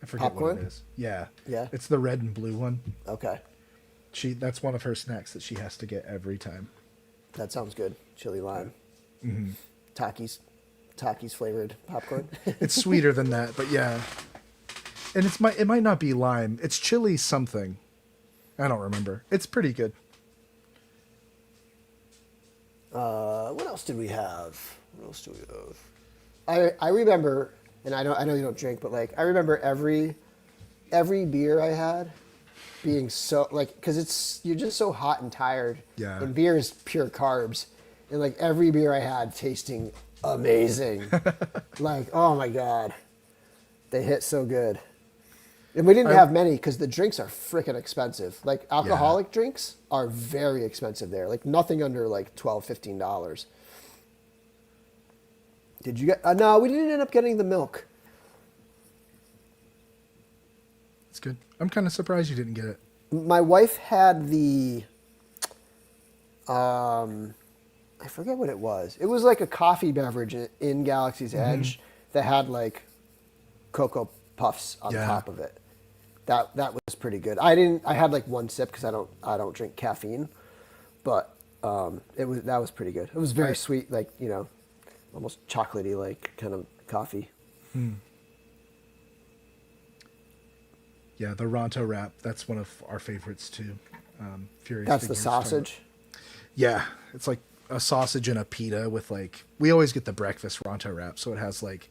I forget popcorn? what it is. Yeah. Yeah. It's the red and blue one. Okay. That's one of her snacks that she has to get every time. That sounds good. Chili lime. Mm-hmm. Takis flavored popcorn. It's sweeter than that, but yeah. And it might not be lime. It's chili something. I don't remember. It's pretty good. What else did we have? I remember, and I know you don't drink, but like I remember every beer I had being so like, because you're just so hot and tired. Yeah. And beer is pure carbs, and like every beer I had tasting amazing. Like, oh my god, they hit so good. And we didn't have many because the drinks are freaking expensive. Like alcoholic drinks are very expensive there. Like nothing under like $12, $15. Did you get? No, we didn't end up getting the milk. It's good. I'm kind of surprised you didn't get it. My wife had the. I forget what it was. It was like a coffee beverage in Galaxy's Edge that had like Cocoa Puffs on top of it. That was pretty good. I had like one sip because I don't drink caffeine, but that was pretty good. It was very sweet, like, you know, almost chocolatey, like kind of coffee. Yeah, the Ronto wrap. That's one of our favorites too. Furious. That's the Figures sausage. Yeah, it's like a sausage and a pita with like, we always get the breakfast Ronto wrap, so it has like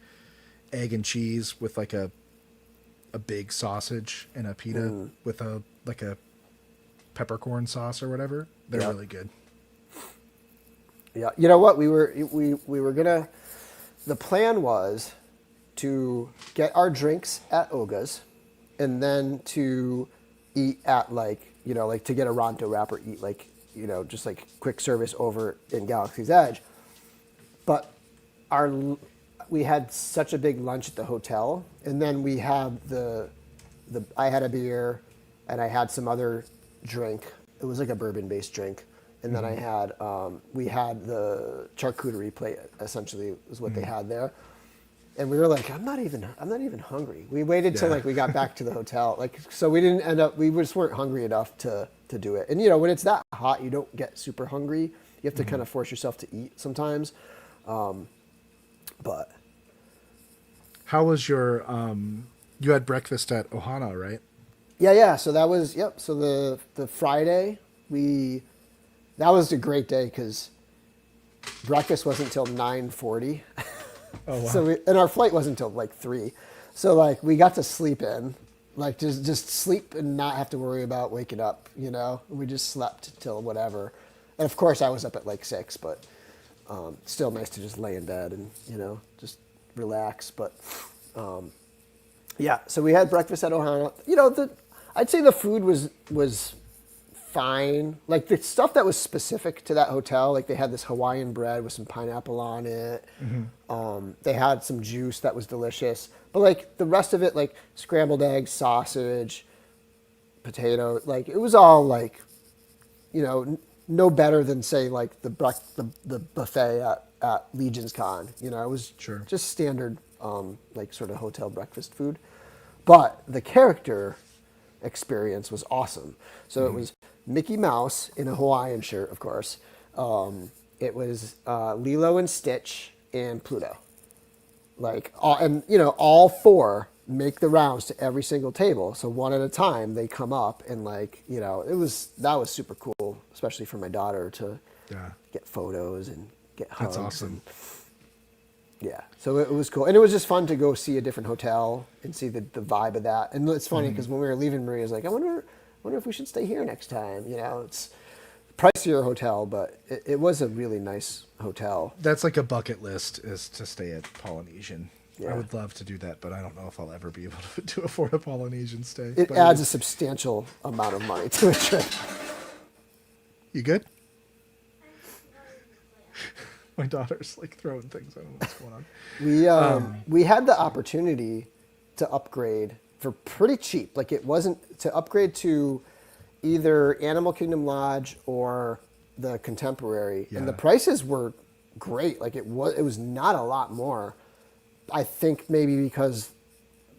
egg and cheese with like a big sausage and a pita with a peppercorn sauce or whatever. They're really good. Yeah, you know what? We were gonna. The plan was to get our drinks at Oga's, and then to eat at like to get a Ronto wrapper, eat just like quick service over in Galaxy's Edge. But our we had such a big lunch at the hotel, and then we had the I had a beer, and I had some other drink. It was like a bourbon-based drink, and then I had we had the charcuterie plate. Essentially, was what they had there, and we were like, I'm not even hungry. We waited till like we got back to the hotel, so we didn't end up. We just weren't hungry enough to do it. And when it's that hot, you don't get super hungry. You have to kind of force yourself to eat sometimes. But how was your you had breakfast at Ohana, right? yeah. So that was So the Friday that was a great day because breakfast wasn't till 9:40. Oh wow. And our flight wasn't until like 3. So like we got to sleep in, like just sleep and not have to worry about waking up, We just slept till whatever. And of course I was up at like 6, but still nice to just lay in bed and, just relax. But yeah, so we had breakfast at Ohana. I'd say the food was fine. Like the stuff that was specific to that hotel, like they had this Hawaiian bread with some pineapple on it. They had some juice that was delicious. But like the rest of it, like scrambled eggs, sausage, potato, like it was all like, no better than say like the buffet at Legion's Con. It was just standard like sort of hotel breakfast food. But the character experience was awesome. So it was Mickey Mouse in a Hawaiian shirt, of course. It was Lilo and Stitch and Pluto. All 4 make the rounds to every single table. So one at a time, they come up and that was super cool, especially for my daughter to get photos and get hugs. That's awesome. Yeah, so it was cool. And it was just fun to go see a different hotel and see the vibe of that. And it's funny because when we were leaving, Maria was like, I wonder if we should stay here next time. It's a pricier hotel, but it was a really nice hotel. That's like a bucket list, is to stay at Polynesian. Yeah. I would love to do that, but I don't know if I'll ever be able to afford a Polynesian stay. It adds a substantial amount of money to a trip. You good? My daughter's like throwing things. I don't know what's going on. We had the opportunity to upgrade for pretty cheap. Like it wasn't to upgrade to either Animal Kingdom Lodge or the Contemporary, and the prices were great. Like it was not a lot more. I think maybe because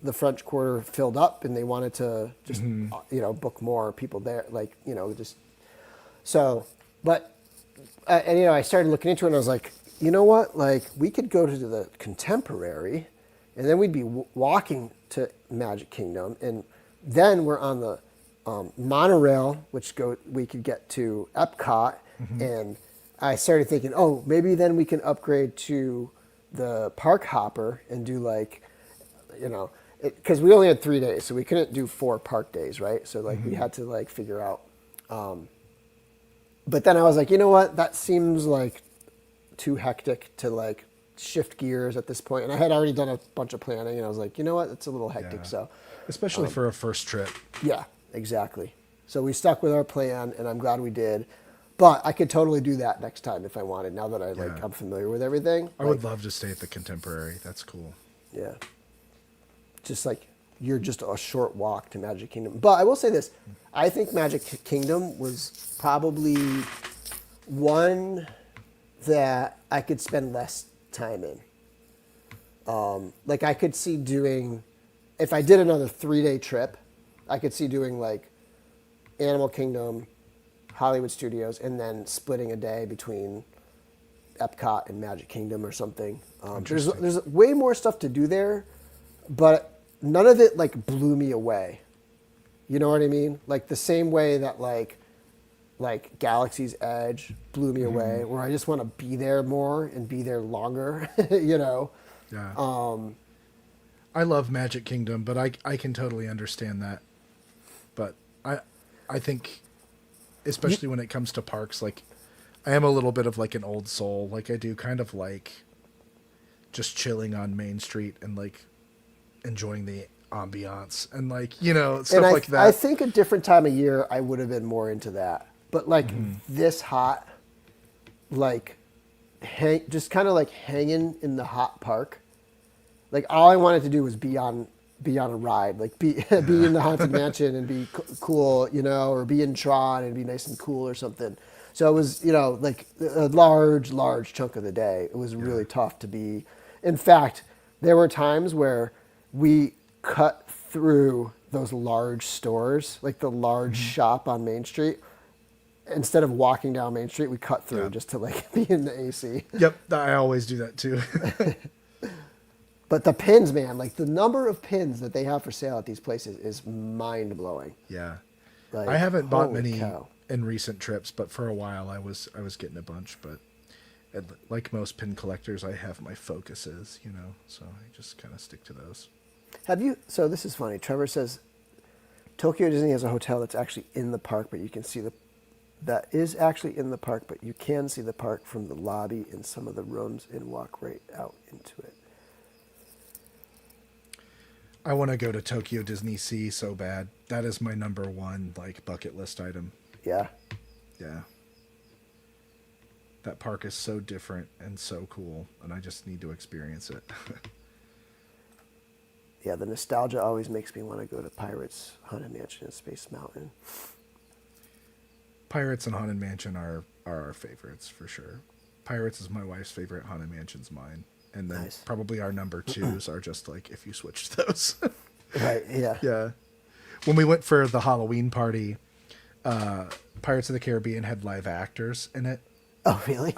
the French Quarter filled up and they wanted to just book more people there. I started looking into it and I was like, you know what? Like we could go to the Contemporary, and then we'd be walking to Magic Kingdom, and then we're on the monorail, we could get to Epcot, and I started thinking, oh, maybe then we can upgrade to the Park Hopper and do because we only had 3 days, so we couldn't do 4 park days, right? So we had to figure out. But then I was like, you know what? That seems like too hectic to shift gears at this point. And I had already done a bunch of planning, and I was like, you know what? It's a little hectic. Yeah. So, especially for a first trip. Yeah, exactly. So we stuck with our plan, and I'm glad we did. But I could totally do that next time if I wanted. Now that I'm familiar with everything. I would love to stay at the Contemporary. That's cool. Yeah. Just you're just a short walk to Magic Kingdom. But I will say this. I think Magic Kingdom was probably one that I could spend less time in. I could see doing, if I did another 3-day trip, I could see doing Animal Kingdom, Hollywood Studios, and then splitting a day between Epcot and Magic Kingdom or something. There's way more stuff to do there, but none of it blew me away. You know what I mean? The same way that Galaxy's Edge blew me away, where I just want to be there more and be there longer. Yeah. I love Magic Kingdom, but I can totally understand that. But I think, especially when it comes to parks, I am a little bit of like an old soul. Like I do kind of like just chilling on Main Street and like enjoying the ambiance and like, you know, stuff And like that. I think a different time of year I would have been more into that. But like this hot, like just kind of like hanging in the hot park. Like all I wanted to do was be on a ride, like be in the haunted mansion and be cool, you know, or be in Tron and be nice and cool or something. So it was, you know, like a large chunk of the day. It was really tough to be. In fact, there were times where we cut through those large stores, like the large shop on Main Street. Instead of walking down Main Street, we cut through just to like be in the AC. Yep, I always do that too. But the pins, man, like the number of pins that they have for sale at these places is mind blowing. Yeah. Like, I haven't bought holy many cow. in recent trips, but for a while I was getting a bunch, but like most pin collectors, I have my focuses, you know, so I just kind of stick to those. So this is funny. Trevor says Tokyo Disney has a hotel that's actually in the park, but you can see that is actually in the park, but you can see the park from the lobby in some of the rooms and walk right out into it. I want to go to Tokyo Disney Sea so bad. That is my number one like bucket list item. Yeah. Yeah. That park is so different and so cool, and I just need to experience it. Yeah, the nostalgia always makes me want to go to Pirates, Haunted Mansion, and Space Mountain. Pirates and Haunted Mansion are our favorites for sure. Pirates is my wife's favorite. Haunted Mansion's mine. And then Nice. probably our number twos are just like if you switched those. Right, yeah. Yeah. When we went for the Halloween party, Pirates of the Caribbean had live actors in it. Oh, really?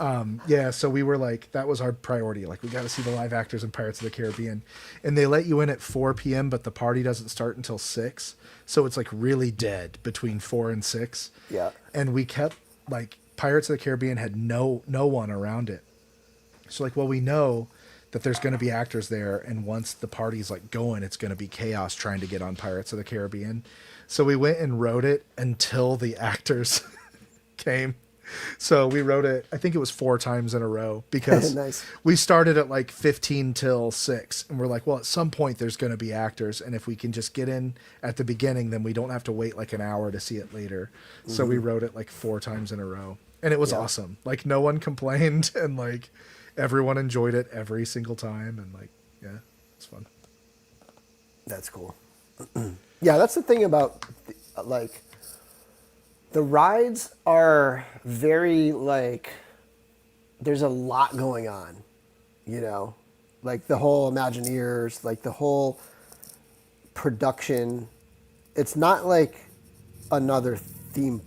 Yeah, so we were like, that was our priority. Like, we got to see the live actors in Pirates of the Caribbean. And they let you in at 4 p.m., but the party doesn't start until 6. So it's like really dead between 4 and 6. Yeah. And we kept, like, Pirates of the Caribbean had no one around it. So, like, well, we know that there's going to be actors there, and once the party's, like, going, it's going to be chaos trying to get on Pirates of the Caribbean. So we went and rode it until the actors came. So we rode it, I think it was 4 times in a row, because Nice. we started at like 15 till 6, and we're like, well, at some point there's going to be actors, and if we can just get in at the beginning, then we don't have to wait like an hour to see it later. Mm-hmm. So we rode it like 4 times in a row, and it was awesome. Like, no one complained, and like everyone enjoyed it every single time, and like, yeah, it's fun. That's cool. Yeah, that's the thing about, like, the rides are very, like, there's a lot going on, you know? Like, the whole Imagineers, like, the whole production. It's not like another theme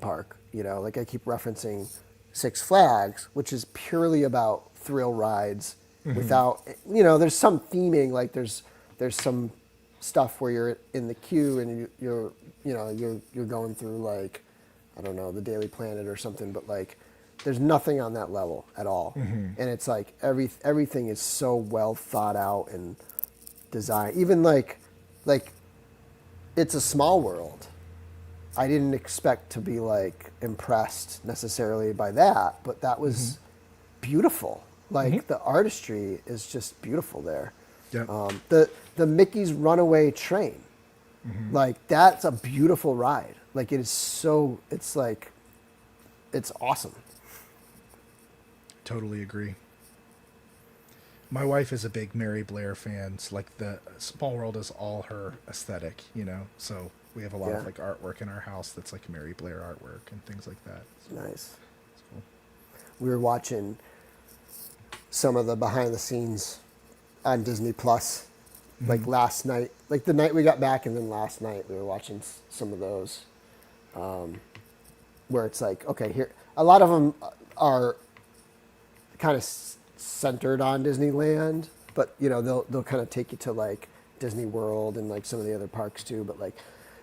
park, you know? Like, I keep referencing Six Flags, which is purely about thrill rides without, you know, there's some theming, like, there's some stuff where you're in the queue and you're going through, like, I don't know, the Daily Planet or something, but like there's nothing on that level at all. And it's like everything is so well thought out and designed. Even like It's a Small World. I didn't expect to be like impressed necessarily by that, but that was beautiful. Like the artistry is just beautiful there. Yeah. The Mickey's Runaway Train, like that's a beautiful ride. Like it is so, it's like, it's awesome. Totally agree. My wife is a big Mary Blair fan. So like the Small World is all her aesthetic, you know? So we have a lot of like artwork in our house that's like Mary Blair artwork and things like that. So Nice. it's cool. We were watching some of the behind the scenes on Disney Plus, like last night, like the night we got back, and then last night we were watching some of those, where it's like, okay, here, a lot of them are kind of centered on Disneyland, but you know, they'll kind of take you to like Disney World and like some of the other parks too, but like,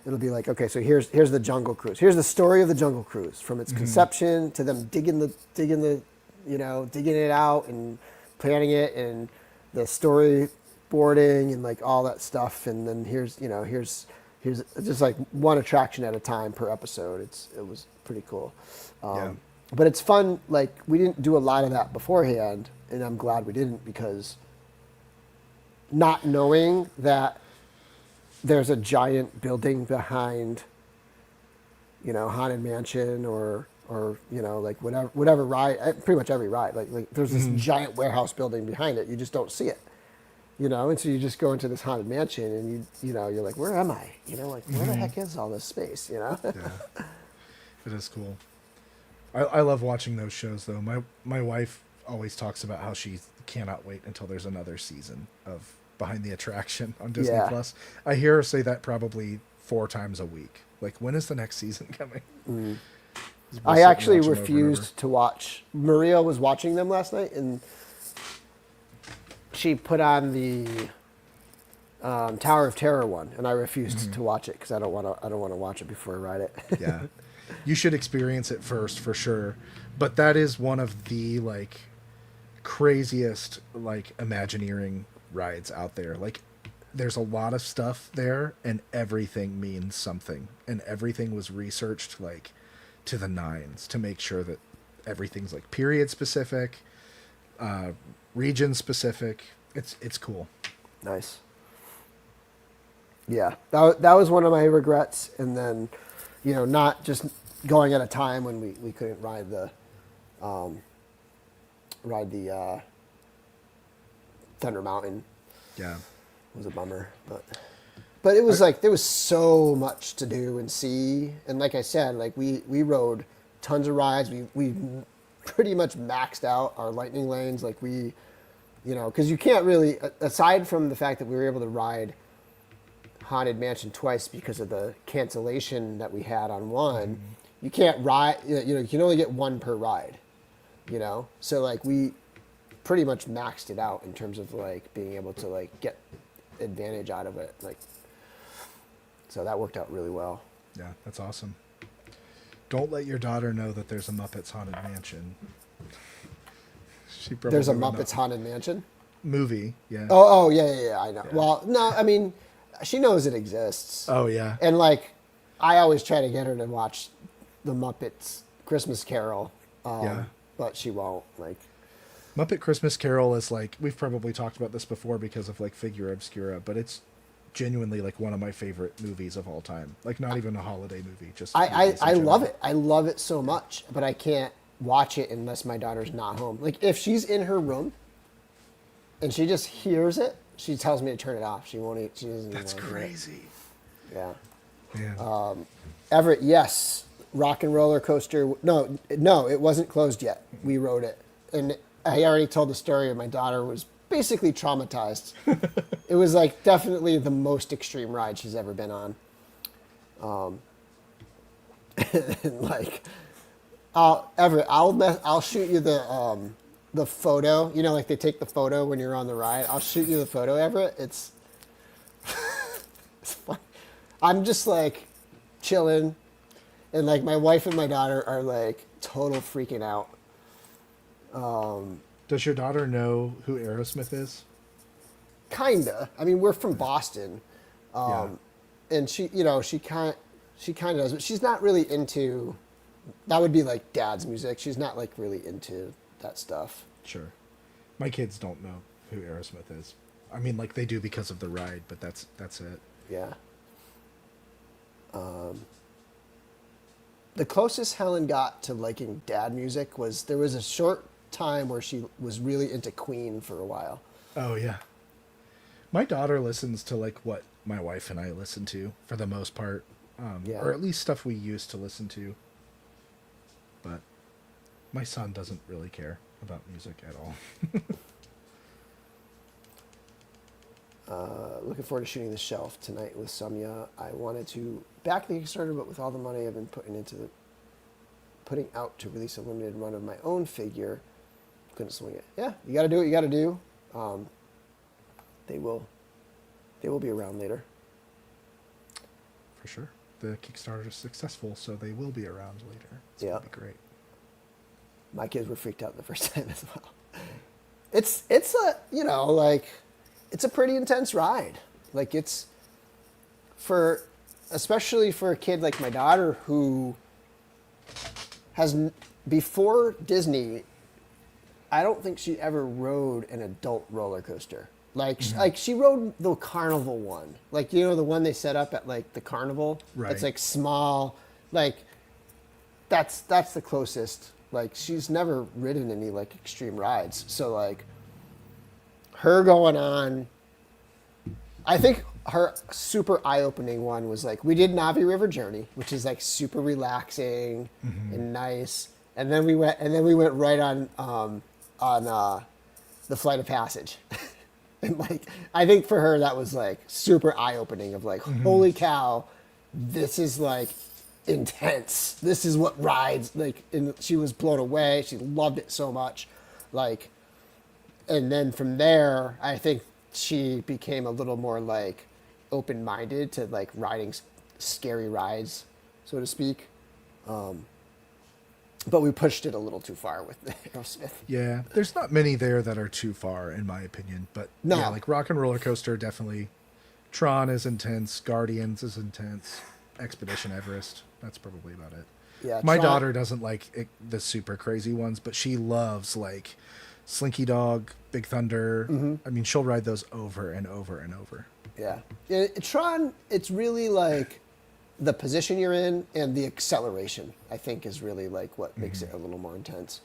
it'll be like, okay, so here's the Jungle Cruise. Here's the story of the Jungle Cruise from its conception to them digging it out and planning it and the storyboarding and like all that stuff. And then here's here's just like one attraction at a time per episode. It was pretty cool. But it's fun. Like we didn't do a lot of that beforehand, and I'm glad we didn't, because not knowing that there's a giant building behind, Haunted Mansion or like whatever ride, pretty much every ride. Like there's this giant warehouse building behind it. You just don't see it. And so you just go into this haunted mansion and you're like, where am I? Like where the heck is all this space? Yeah, it is cool. I love watching those shows though. My wife always talks about how she cannot wait until there's another season of Behind the Attraction on Disney Plus. I hear her say that probably 4 times a week. Like, when is the next season coming? I actually refused to watch. Maria was watching them last night, and she put on the Tower of Terror one, and I refused to watch it because I don't want to watch it before I ride it. Yeah, you should experience it first for sure. But that is one of the craziest Imagineering rides out there. Like, there's a lot of stuff there, and everything means something, and everything was researched to the nines to make sure that everything's period specific, region specific. It's cool. Nice. Yeah, that was one of my regrets, and then not just going at a time when we couldn't ride the Thunder Mountain. Yeah, it was a bummer, but it was there was so much to do and see, and like I said, we rode tons of rides. We pretty much maxed out our lightning lanes. Because you can't really, aside from the fact that we were able to ride Haunted Mansion twice because of the cancellation that we had on one, you can't ride. You can only get one per ride. So we pretty much maxed it out in terms of being able to get advantage out of it. So that worked out really well. Yeah, that's awesome. Don't let your daughter know that there's a Muppets Haunted Mansion. There's a Muppets Haunted Mansion movie. Yeah. Oh yeah, I know. Yeah. Well, no, I mean, she knows it exists. Oh yeah. And I always try to get her to watch the Muppets Christmas Carol. But she won't. Muppet Christmas Carol is we've probably talked about this before because of Figura Obscura, but it's genuinely one of my favorite movies of all time. Not even a holiday movie, just I love it. I love it so much, but I can't watch it unless my daughter's not home. If she's in her room and she just hears it, she tells me to turn it off. She won't eat. She doesn't. That's crazy. Yeah. Yeah. Everett, yes. Rock and Roller Coaster. No, it wasn't closed yet. We rode it, and I already told the story. My daughter was basically traumatized. It was definitely the most extreme ride she's ever been on. Everett, I'll shoot you the photo. They take the photo when you're on the ride. I'll shoot you the photo, Everett. It's it's fun. I'm just chilling, and my wife and my daughter are total freaking out. Does your daughter know who Aerosmith is? Kinda. I mean, we're from Boston, and she kind of does, but she's not really into. That would be Dad's music. She's not really into that stuff. Sure. My kids don't know who Aerosmith is. I mean, they do because of the ride, but that's it. Yeah. The closest Helen got to liking Dad music was there was a short time where she was really into Queen for a while. Oh yeah. My daughter listens to what my wife and I listen to for the most part, or at least stuff we used to listen to. But my son doesn't really care about music at all. Looking forward to shooting the shelf tonight with Samya. I wanted to back the Kickstarter, but with all the money I've been putting out to release a limited run of my own figure, couldn't swing it. Yeah, you got to do what you got to do. They will be around later. For sure. The Kickstarter is successful, so they will be around later. It's gonna be great. My kids were freaked out the first time as well. It's a it's a pretty intense ride. It's for especially for a kid like my daughter who before Disney, I don't think she ever rode an adult roller coaster. Like she rode the carnival one, like the one they set up at like the carnival. Right. It's like small, like that's the closest. Like she's never ridden any like extreme rides, so like her going on. I think her super eye-opening one was like we did Navi River Journey, which is like super relaxing and nice, and then we went right on the Flight of Passage. And like I think for her that was like super eye-opening of like holy cow, this is like intense. This is what rides like, and she was blown away. She loved it so much, like, and then from there I think she became a little more like open-minded to like riding scary rides, so to speak. But we pushed it a little too far with Aerosmith. Yeah, there's not many there that are too far, in my opinion. But No. yeah, like Rock and Roller Coaster, definitely. Tron is intense. Guardians is intense. Expedition Everest. That's probably about it. Yeah, My Tron- daughter doesn't like the super crazy ones, but she loves like Slinky Dog, Big Thunder. I mean, she'll ride those over and over and over. Yeah. Tron, it's really like the position you're in and the acceleration, I think, is really like what makes it a little more intense.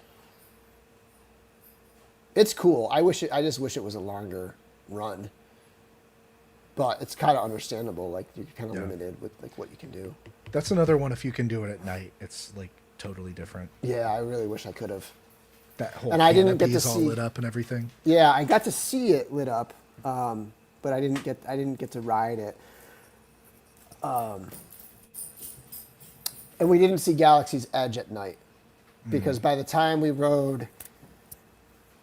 It's cool. I just wish it was a longer run. But it's kind of understandable. Like you're kind of limited with like what you can do. That's another one. If you can do it at night, it's like totally different. Yeah, I really wish I could have. That whole And I didn't get to canopy's all see- lit up and everything. Yeah, I got to see it lit up, but I didn't get to ride it. And we didn't see Galaxy's Edge at night because by the time we rode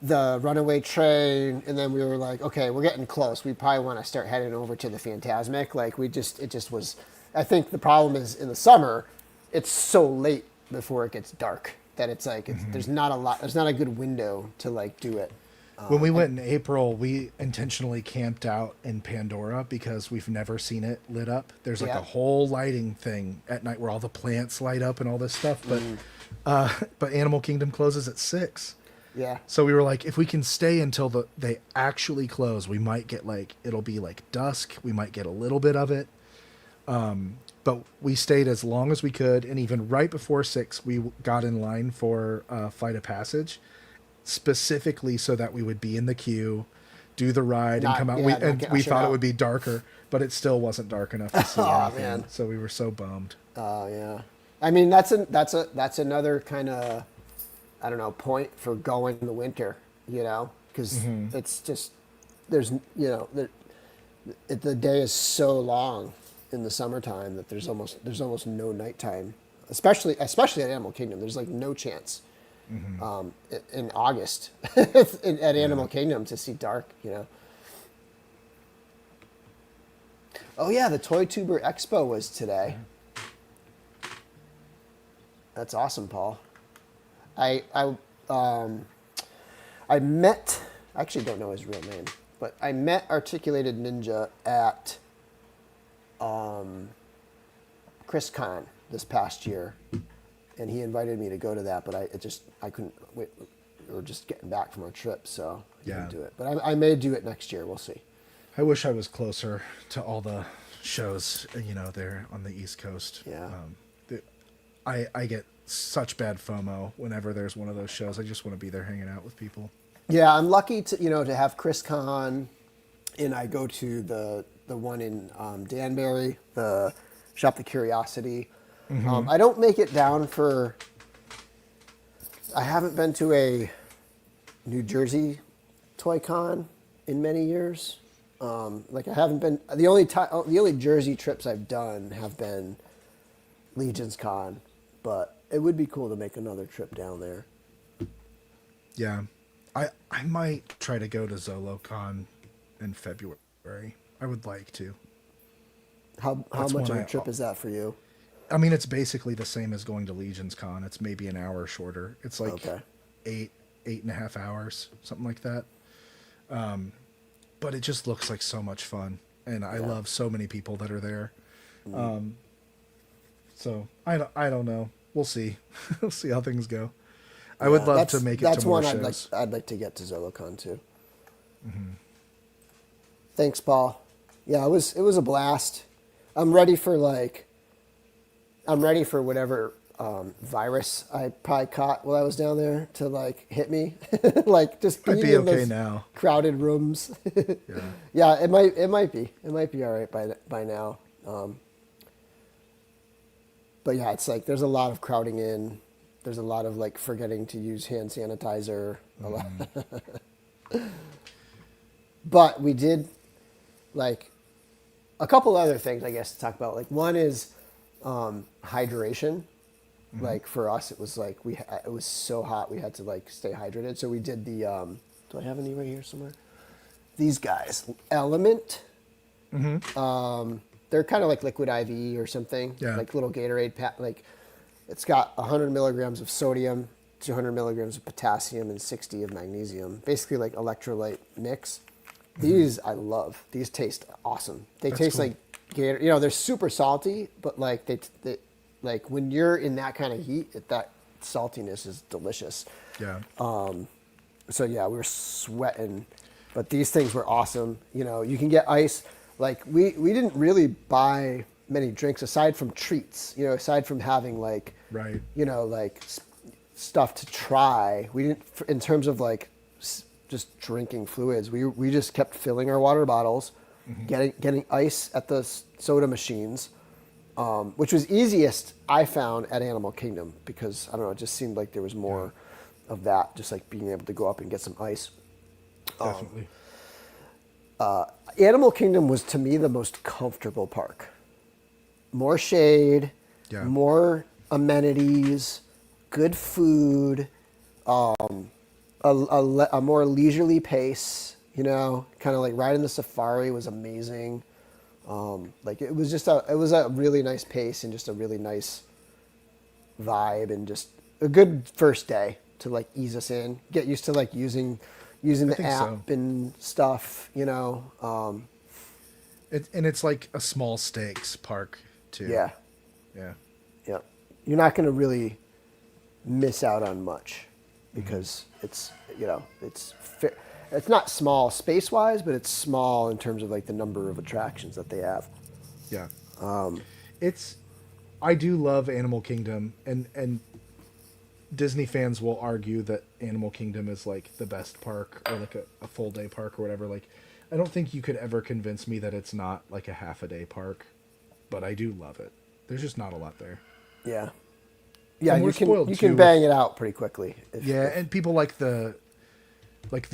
the Runaway Train, and then we were like, okay, we're getting close. We probably want to start heading over to the Fantasmic. Like it just was. I think the problem is in the summer, it's so late before it gets dark that it's like there's not a good window to like do it. When we went in April, we intentionally camped out in Pandora because we've never seen it lit up. There's like Yeah. a whole lighting thing at night where all the plants light up and all this stuff. But Animal Kingdom closes at 6. Yeah. So we were like, if we can stay until they actually close, we might get like, it'll be like dusk. We might get a little bit of it. But we stayed as long as we could. And even right before 6, we got in line for Flight of Passage, specifically so that we would be in the queue, do the ride, and come out. not get We ushered thought out. it would be darker, but it still wasn't dark enough to see Aw, anything. man. So we were so bummed. Oh yeah. I mean that's another kind of, I don't know, point for going in the winter, because it's just there's the day is so long in the summertime that there's almost no nighttime, especially at Animal Kingdom. There's like no chance in August at Animal Kingdom to see dark. Oh yeah, the Toy Tuber Expo was today. That's awesome, Paul. I met, I actually don't know his real name, but I met Articulated Ninja at Chris Con this past year, and he invited me to go to that, but I couldn't wait. We were just getting back from our trip, so I didn't do it. But I may do it next year. We'll see. I wish I was closer to all the shows, there on the East Coast. Yeah. I get such bad FOMO whenever there's one of those shows. I just want to be there hanging out with people. Yeah, I'm lucky to have Chris Con, and I go to the one in Danbury, the Shop the Curiosity. I don't make it down I haven't been to a New Jersey Toy Con in many years. I haven't been, the only Jersey trips I've done have been Legion's Con, but it would be cool to make another trip down there. Yeah. I might try to go to ZoloCon in February. I would like to. How That's much of one a trip is that for you? I mean, it's basically the same as going to Legion's Con. It's maybe an hour shorter. It's like Okay. 8.5 hours, something like that. But it just looks like so much fun. And I love so many people that are there. So I don't know. We'll see. We'll see how things go. I would love to make it to more shows. That's one I'd like to get to ZoloCon too. Thanks, Paul. Yeah, it was a blast. I'm ready for whatever virus I probably caught while I was down there to like hit me, like just being in those crowded rooms. Yeah, it might be all right by now. But yeah, it's like there's a lot of crowding in. There's a lot of like forgetting to use hand sanitizer. A lot. But we did like a couple other things, I guess, to talk about. Like one is hydration. Like for us, it was like it was so hot we had to like stay hydrated. So we did the. Do I have any right here somewhere? These guys, Element. They're kind of like liquid IV or something. Yeah. Like little Gatorade like it's got 100 milligrams of sodium, 200 milligrams of potassium, and 60 of magnesium. Basically like electrolyte mix. These I love. These taste awesome. They taste like Gator. You know, they're super salty, but like they like when you're in that kind of heat, that saltiness is delicious. Yeah. So yeah, we were sweating, but these things were awesome. You know, you can get ice. Like we didn't really buy many drinks aside from treats. You know, aside from having like you know, like stuff to try. We didn't, in terms of like just drinking fluids. We just kept filling our water bottles, getting ice at the soda machines, which was easiest I found at Animal Kingdom because I don't know, it just seemed like there was more of that, just like being able to go up and get some ice. Definitely. Animal Kingdom was to me the most comfortable park. More shade, more amenities, good food, a more leisurely pace. You know, kind of like riding the safari was amazing. Like it was a really nice pace and just a really nice vibe and just a good first day to like ease us in, get used to like using the app and stuff, you know. It's like a small stakes park too. Yeah. Yep. You're not going to really miss out on much because it's, you know, it's not small space wise, but it's small in terms of like the number of attractions that they have. Yeah. I do love Animal Kingdom, and Disney fans will argue that Animal Kingdom is like the best park or like a full day park or whatever. Like, I don't think you could ever convince me that it's not like a half a day park, but I do love it. There's just not a lot there. Yeah. Yeah, you can bang it out pretty quickly. And people like the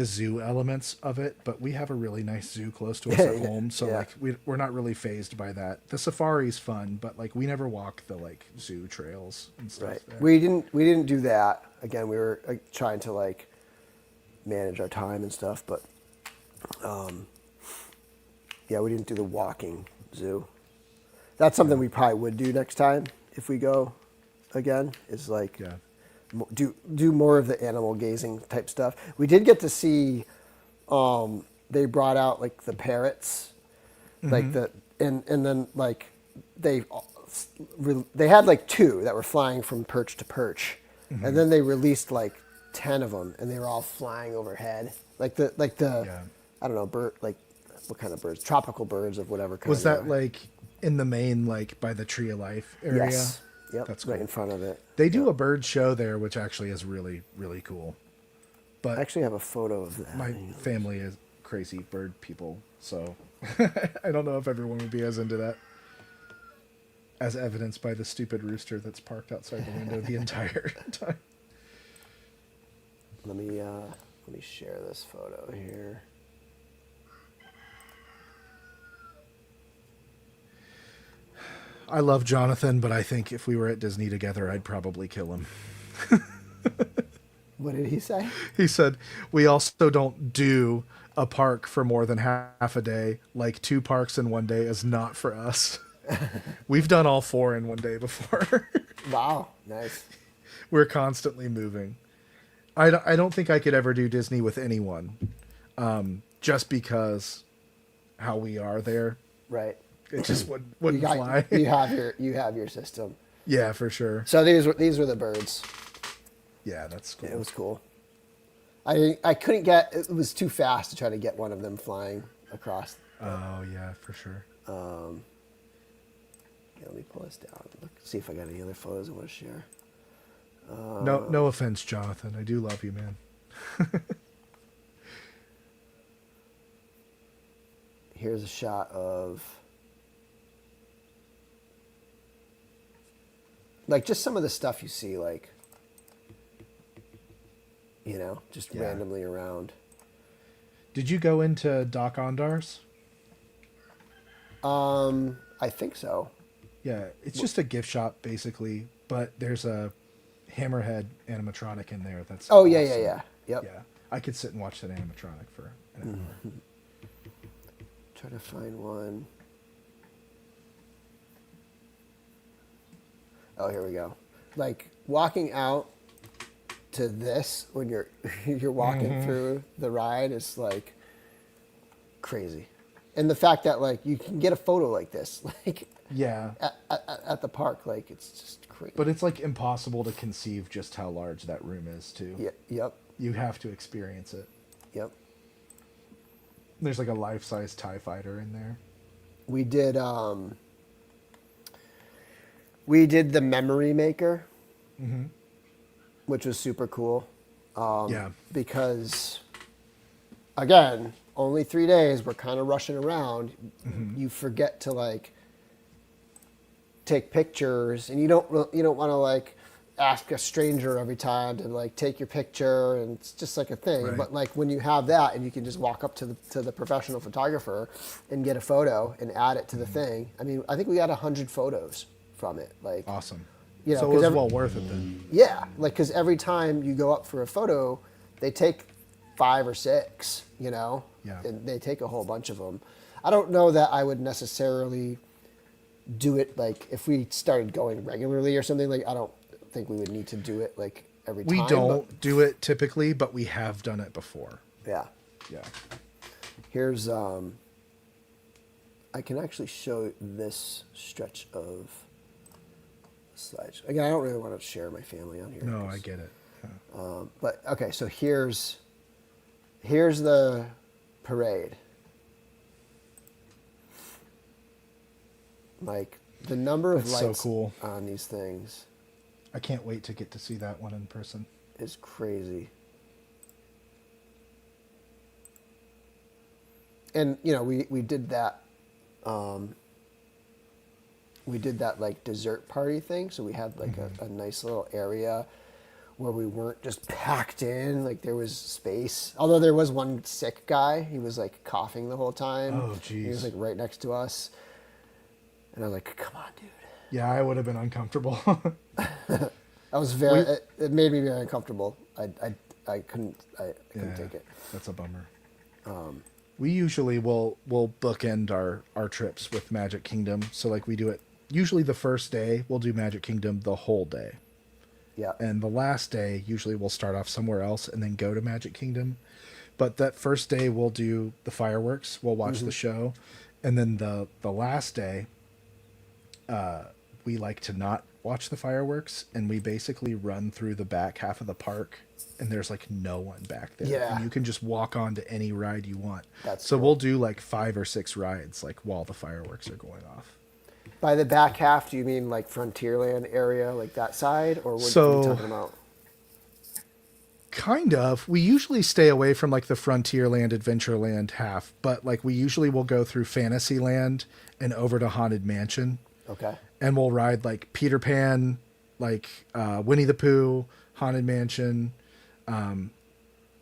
zoo elements of it, but we have a really nice zoo close to us at home, so like we're not really fazed by that. The safari's fun, but like we never walk the like zoo trails and stuff. Right. There. We didn't do that. Again, we were trying to like manage our time and stuff, but we didn't do the walking zoo. That's something we probably would do next time if we go again. Is like do more of the animal gazing type stuff. We did get to see. They brought out like the parrots, like and then like they had like 2 that were flying from perch to perch, and then they released like 10 of them, and they were all flying overhead, like the I don't know, bird, like what kind of birds, tropical birds of whatever kind. Was that like in the main, like by the Tree of Life area? Yes. Yep, that's cool. Right in front of it. They do a bird show there, which actually is really, really cool. But I actually have a photo of that. My family is crazy bird people, so I don't know if everyone would be as into that, as evidenced by the stupid rooster that's parked outside the window the entire time. Let me share this photo here. I love Jonathan, but I think if we were at Disney together, I'd probably kill him. What did he say? He said, we also don't do a park for more than half a day. Like 2 parks in one day is not for us. We've done all 4 in one day before. Wow, nice. We're constantly moving. I don't think I could ever do Disney with anyone, just because how we are there. Right. It just wouldn't fly. you have your system. Yeah, for sure. So these were the birds. Yeah, that's cool. It was cool. I couldn't get, it was too fast to try to get one of them flying across. Oh yeah, for sure. Yeah, let me pull this down. See if I got any other photos I want to share. No offense, Jonathan. I do love you, man. Here's a shot of like just some of the stuff you see, like, you know, just randomly around. Did you go into Doc Ondar's? I think so. Yeah, it's just a gift shop basically, but there's a Hammerhead animatronic in there. That's Oh awesome. yeah. Yep. Yeah, I could sit and watch that animatronic for an hour. Try to find one. Oh, here we go. Like walking out to this when you're walking through the ride is like crazy, and the fact that like you can get a photo like this, like Yeah, at the park, like it's just crazy. but it's like impossible to conceive just how large that room is too. Yeah. Yep. You have to experience it. Yep. There's like a life-size TIE fighter in there. We did the memory maker, which was super cool. Yeah. Because again, only 3 days, we're kind of rushing around. You forget to like take pictures, and you don't want to like ask a stranger every time to like take your picture, and it's just like a thing. Right. But like when you have that, and you can just walk up to the professional photographer and get a photo and add it to the thing. I mean, I think we got 100 photos from it. Like Awesome. You know, so it 'cause was well worth it then. yeah, like because every time you go up for a photo, they take 5 or 6. You know, Yeah. and they take a whole bunch of them. I don't know that I would necessarily do it like if we started going regularly or something. Like I don't think we would need to do it like every time. We don't do it typically, but we have done it before. Yeah. Yeah. Here's I can actually show this stretch of slides. Again, I don't really want to share my family on here. No, I get it. Yeah. But okay, so here's the parade. Like the number of That's so lights cool. on these things I can't wait to get to see that one in person. is crazy. And you know, we did that like dessert party thing, so we had like a nice little area where we weren't just packed in, like there was space. Although there was one sick guy, he was like coughing the whole time. Oh, He was jeez. like right next to us. And I was like, come on, dude. Yeah, I would have been uncomfortable. I was it made me very uncomfortable. I couldn't take it. That's a bummer. We usually will bookend our trips with Magic Kingdom. So like we do it usually the first day we'll do Magic Kingdom the whole day. Yeah. And the last day usually we'll start off somewhere else and then go to Magic Kingdom. But that first day we'll do the fireworks, we'll watch the show, and then the last day we like to not watch the fireworks, and we basically run through the back half of the park, and there's like no one back there. Yeah. And you can just walk on to any ride you want. That's so cool. we'll do like 5 or 6 rides like while the fireworks are going off. By the back half, do you mean like Frontierland area, like that side, or what are you talking about? Kind of. We usually stay away from like the Frontierland, Adventureland half, but like we usually will go through Fantasyland and over to Haunted Mansion. Okay. And we'll ride like Peter Pan, like Winnie the Pooh, Haunted Mansion.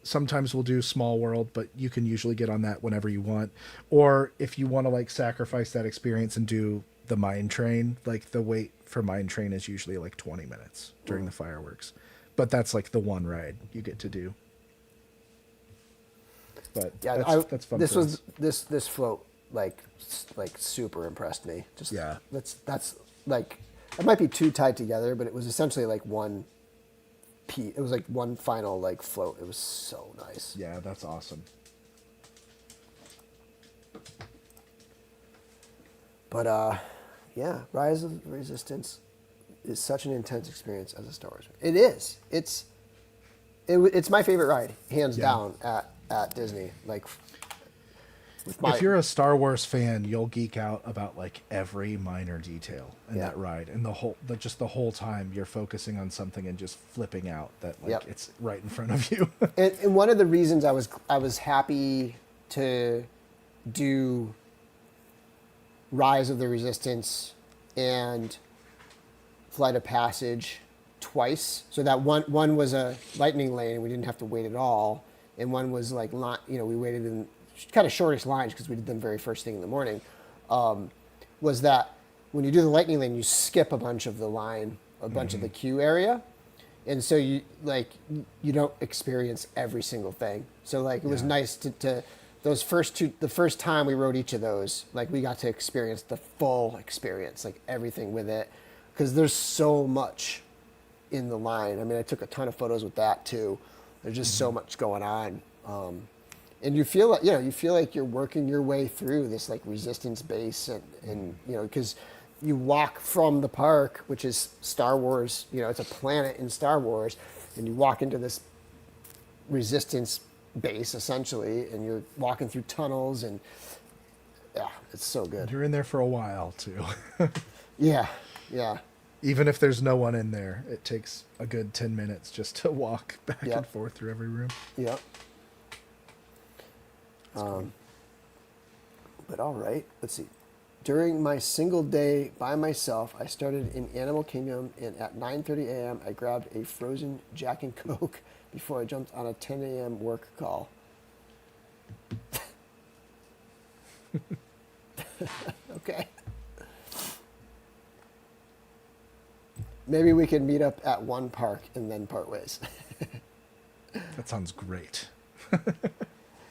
Sometimes we'll do Small World, but you can usually get on that whenever you want. Or if you want to like sacrifice that experience and do the Mine Train, like the wait for Mine Train is usually like 20 minutes during the fireworks. But that's like the one ride you get to do. But Yeah, that's fun. This for was us. this float like super impressed me. Just Yeah. That's like it might be too tied together, but it was essentially like one piece. It was like one final like float. It was so nice. Yeah, that's awesome. But yeah, Rise of the Resistance is such an intense experience as a Star Wars fan. It is. It's my favorite ride, hands down, at Disney. Like, if you're a Star Wars fan, you'll geek out about like every minor detail in that ride, and the whole time you're focusing on something and just flipping out that like it's right in front of you. and one of the reasons I was happy to do Rise of the Resistance and Flight of Passage twice, so that one was a lightning lane and we didn't have to wait at all, and one was like, we waited in kind of shortest lines because we did them very first thing in the morning, was that when you do the lightning lane, you skip a bunch of the line, a bunch of the queue area, and so you don't experience every single thing. So like it was nice to those first two, the first time we rode each of those, like we got to experience the full experience, like everything with it, because there's so much in the line. I mean, I took a ton of photos with that too. There's just so much going on. And you feel like you're working your way through this like resistance base, and because you walk from the park, which is Star Wars, it's a planet in Star Wars, and you walk into this resistance base essentially, and you're walking through tunnels, and it's so good. You're in there for a while too. yeah. Even if there's no one in there, it takes a good 10 minutes just to walk back and forth through every room. Yep. Cool. But all right, let's see. During my single day by myself, I started in Animal Kingdom, and at 9:30 a.m. I grabbed a frozen Jack and Coke before I jumped on a 10 a.m. work call. Okay. Maybe we can meet up at one park and then part ways. That sounds great.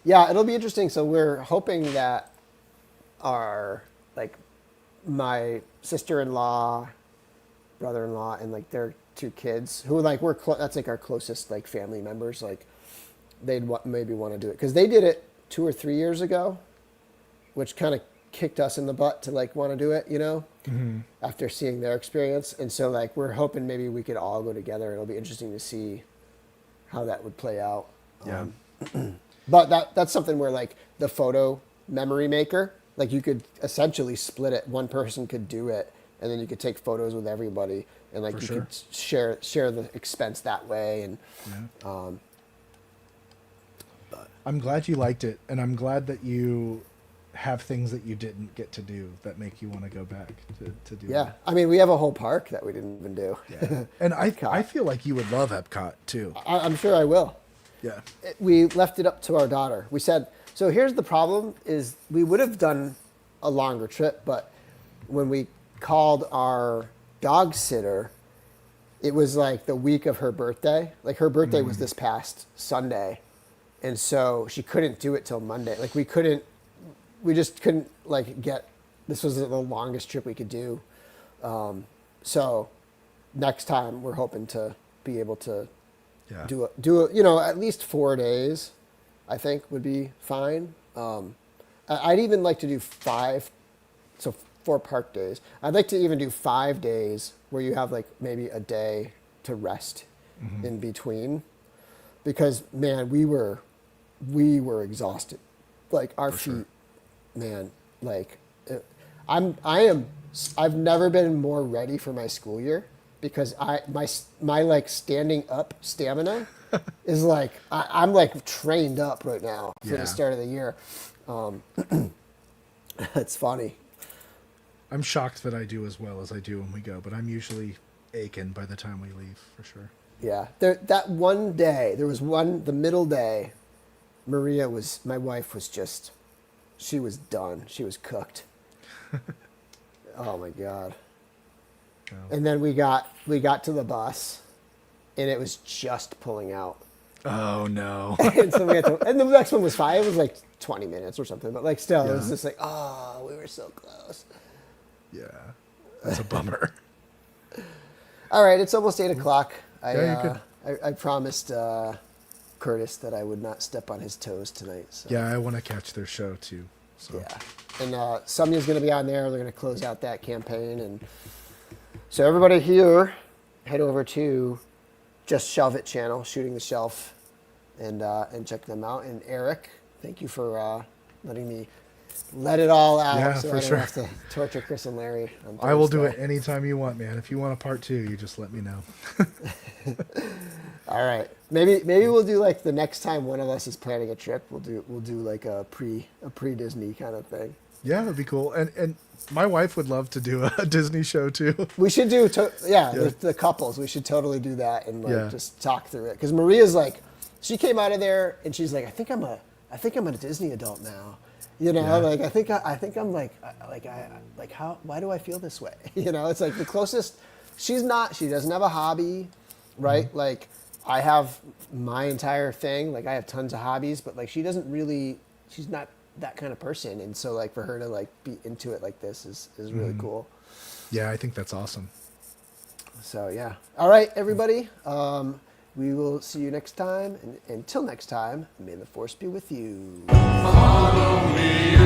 Yeah, it'll be interesting. So we're hoping that my sister-in-law, brother-in-law, and like their two kids, who like that's like our closest like family members, like they'd maybe want to do it because they did it 2 or 3 years ago, which kind of kicked us in the butt to like want to do it, after seeing their experience. And so like we're hoping maybe we could all go together. It'll be interesting to see how that would play out. Yeah. But that's something where like the photo memory maker, like you could essentially split it. One person could do it, and then you could take photos with everybody, and like could share the expense that way. And I'm glad you liked it, and I'm glad that you have things that you didn't get to do that make you want to go back to do. Yeah, I mean, we have a whole park that we didn't even do. Yeah. And I feel like you would love Epcot too. I'm sure I will. Yeah. We left it up to our daughter. We said, so here's the problem is we would have done a longer trip, but when we called our dog sitter, it was like the week of her birthday. Like her birthday was this past Sunday. And so she couldn't do it till Monday. Like we just couldn't like this was the longest trip we could do. So next time we're hoping to be able to do at least 4 days, I think would be fine. I'd even like to do 5, so 4 park days. I'd like to even do 5 days where you have like maybe a day to rest in between, because man, we were exhausted. Like our feet, man, like I've never been more ready for my school year, because my like standing up stamina is like I'm like trained up right now for the start of the year. It's funny. I'm shocked that I do as well as I do when we go, but I'm usually aching by the time we leave for sure. Yeah, that one day, the middle day, my wife was just, she was done. She was cooked. Oh my God. Oh. And then we got to the bus, and it was just pulling out. Oh no. And so and the next one was fine. It was like 20 minutes or something, but like still, it was just like, oh, we were so close. Yeah, that's a bummer. All right, it's almost 8 o'clock. I promised Curtis that I would not step on his toes tonight. So. Yeah, I want to catch their show too. So. Yeah. And Samya's going to be on there. They're going to close out that campaign. And so everybody here, head over to Just Shelve It channel, Shooting the Shelf, and check them out. And Eric, thank you for letting me let it all out. Yeah, so for I don't sure. have to torture Chris and Larry on I will do it Thursday. anytime you want, man. If you want a part 2, you just let me know. All right, maybe we'll do like the next time one of us is planning a trip. We'll do like a pre Disney kind of thing. Yeah, that'd be cool. And my wife would love to do a Disney show too. We should do the couples. We should totally do that and like just talk through it. Because Maria's like, she came out of there and she's like, I think I'm a Disney adult now. You know, like I think I'm like how, why do I feel this way? You know, it's like the closest. She doesn't have a hobby, right? Mm-hmm. Like I have my entire thing. Like I have tons of hobbies, but like she's not that kind of person. And so like for her to like be into it like this is really cool. Yeah, I think that's awesome. So yeah. All right, everybody. We will see you next time. And until next time, may the force be with you. Follow me.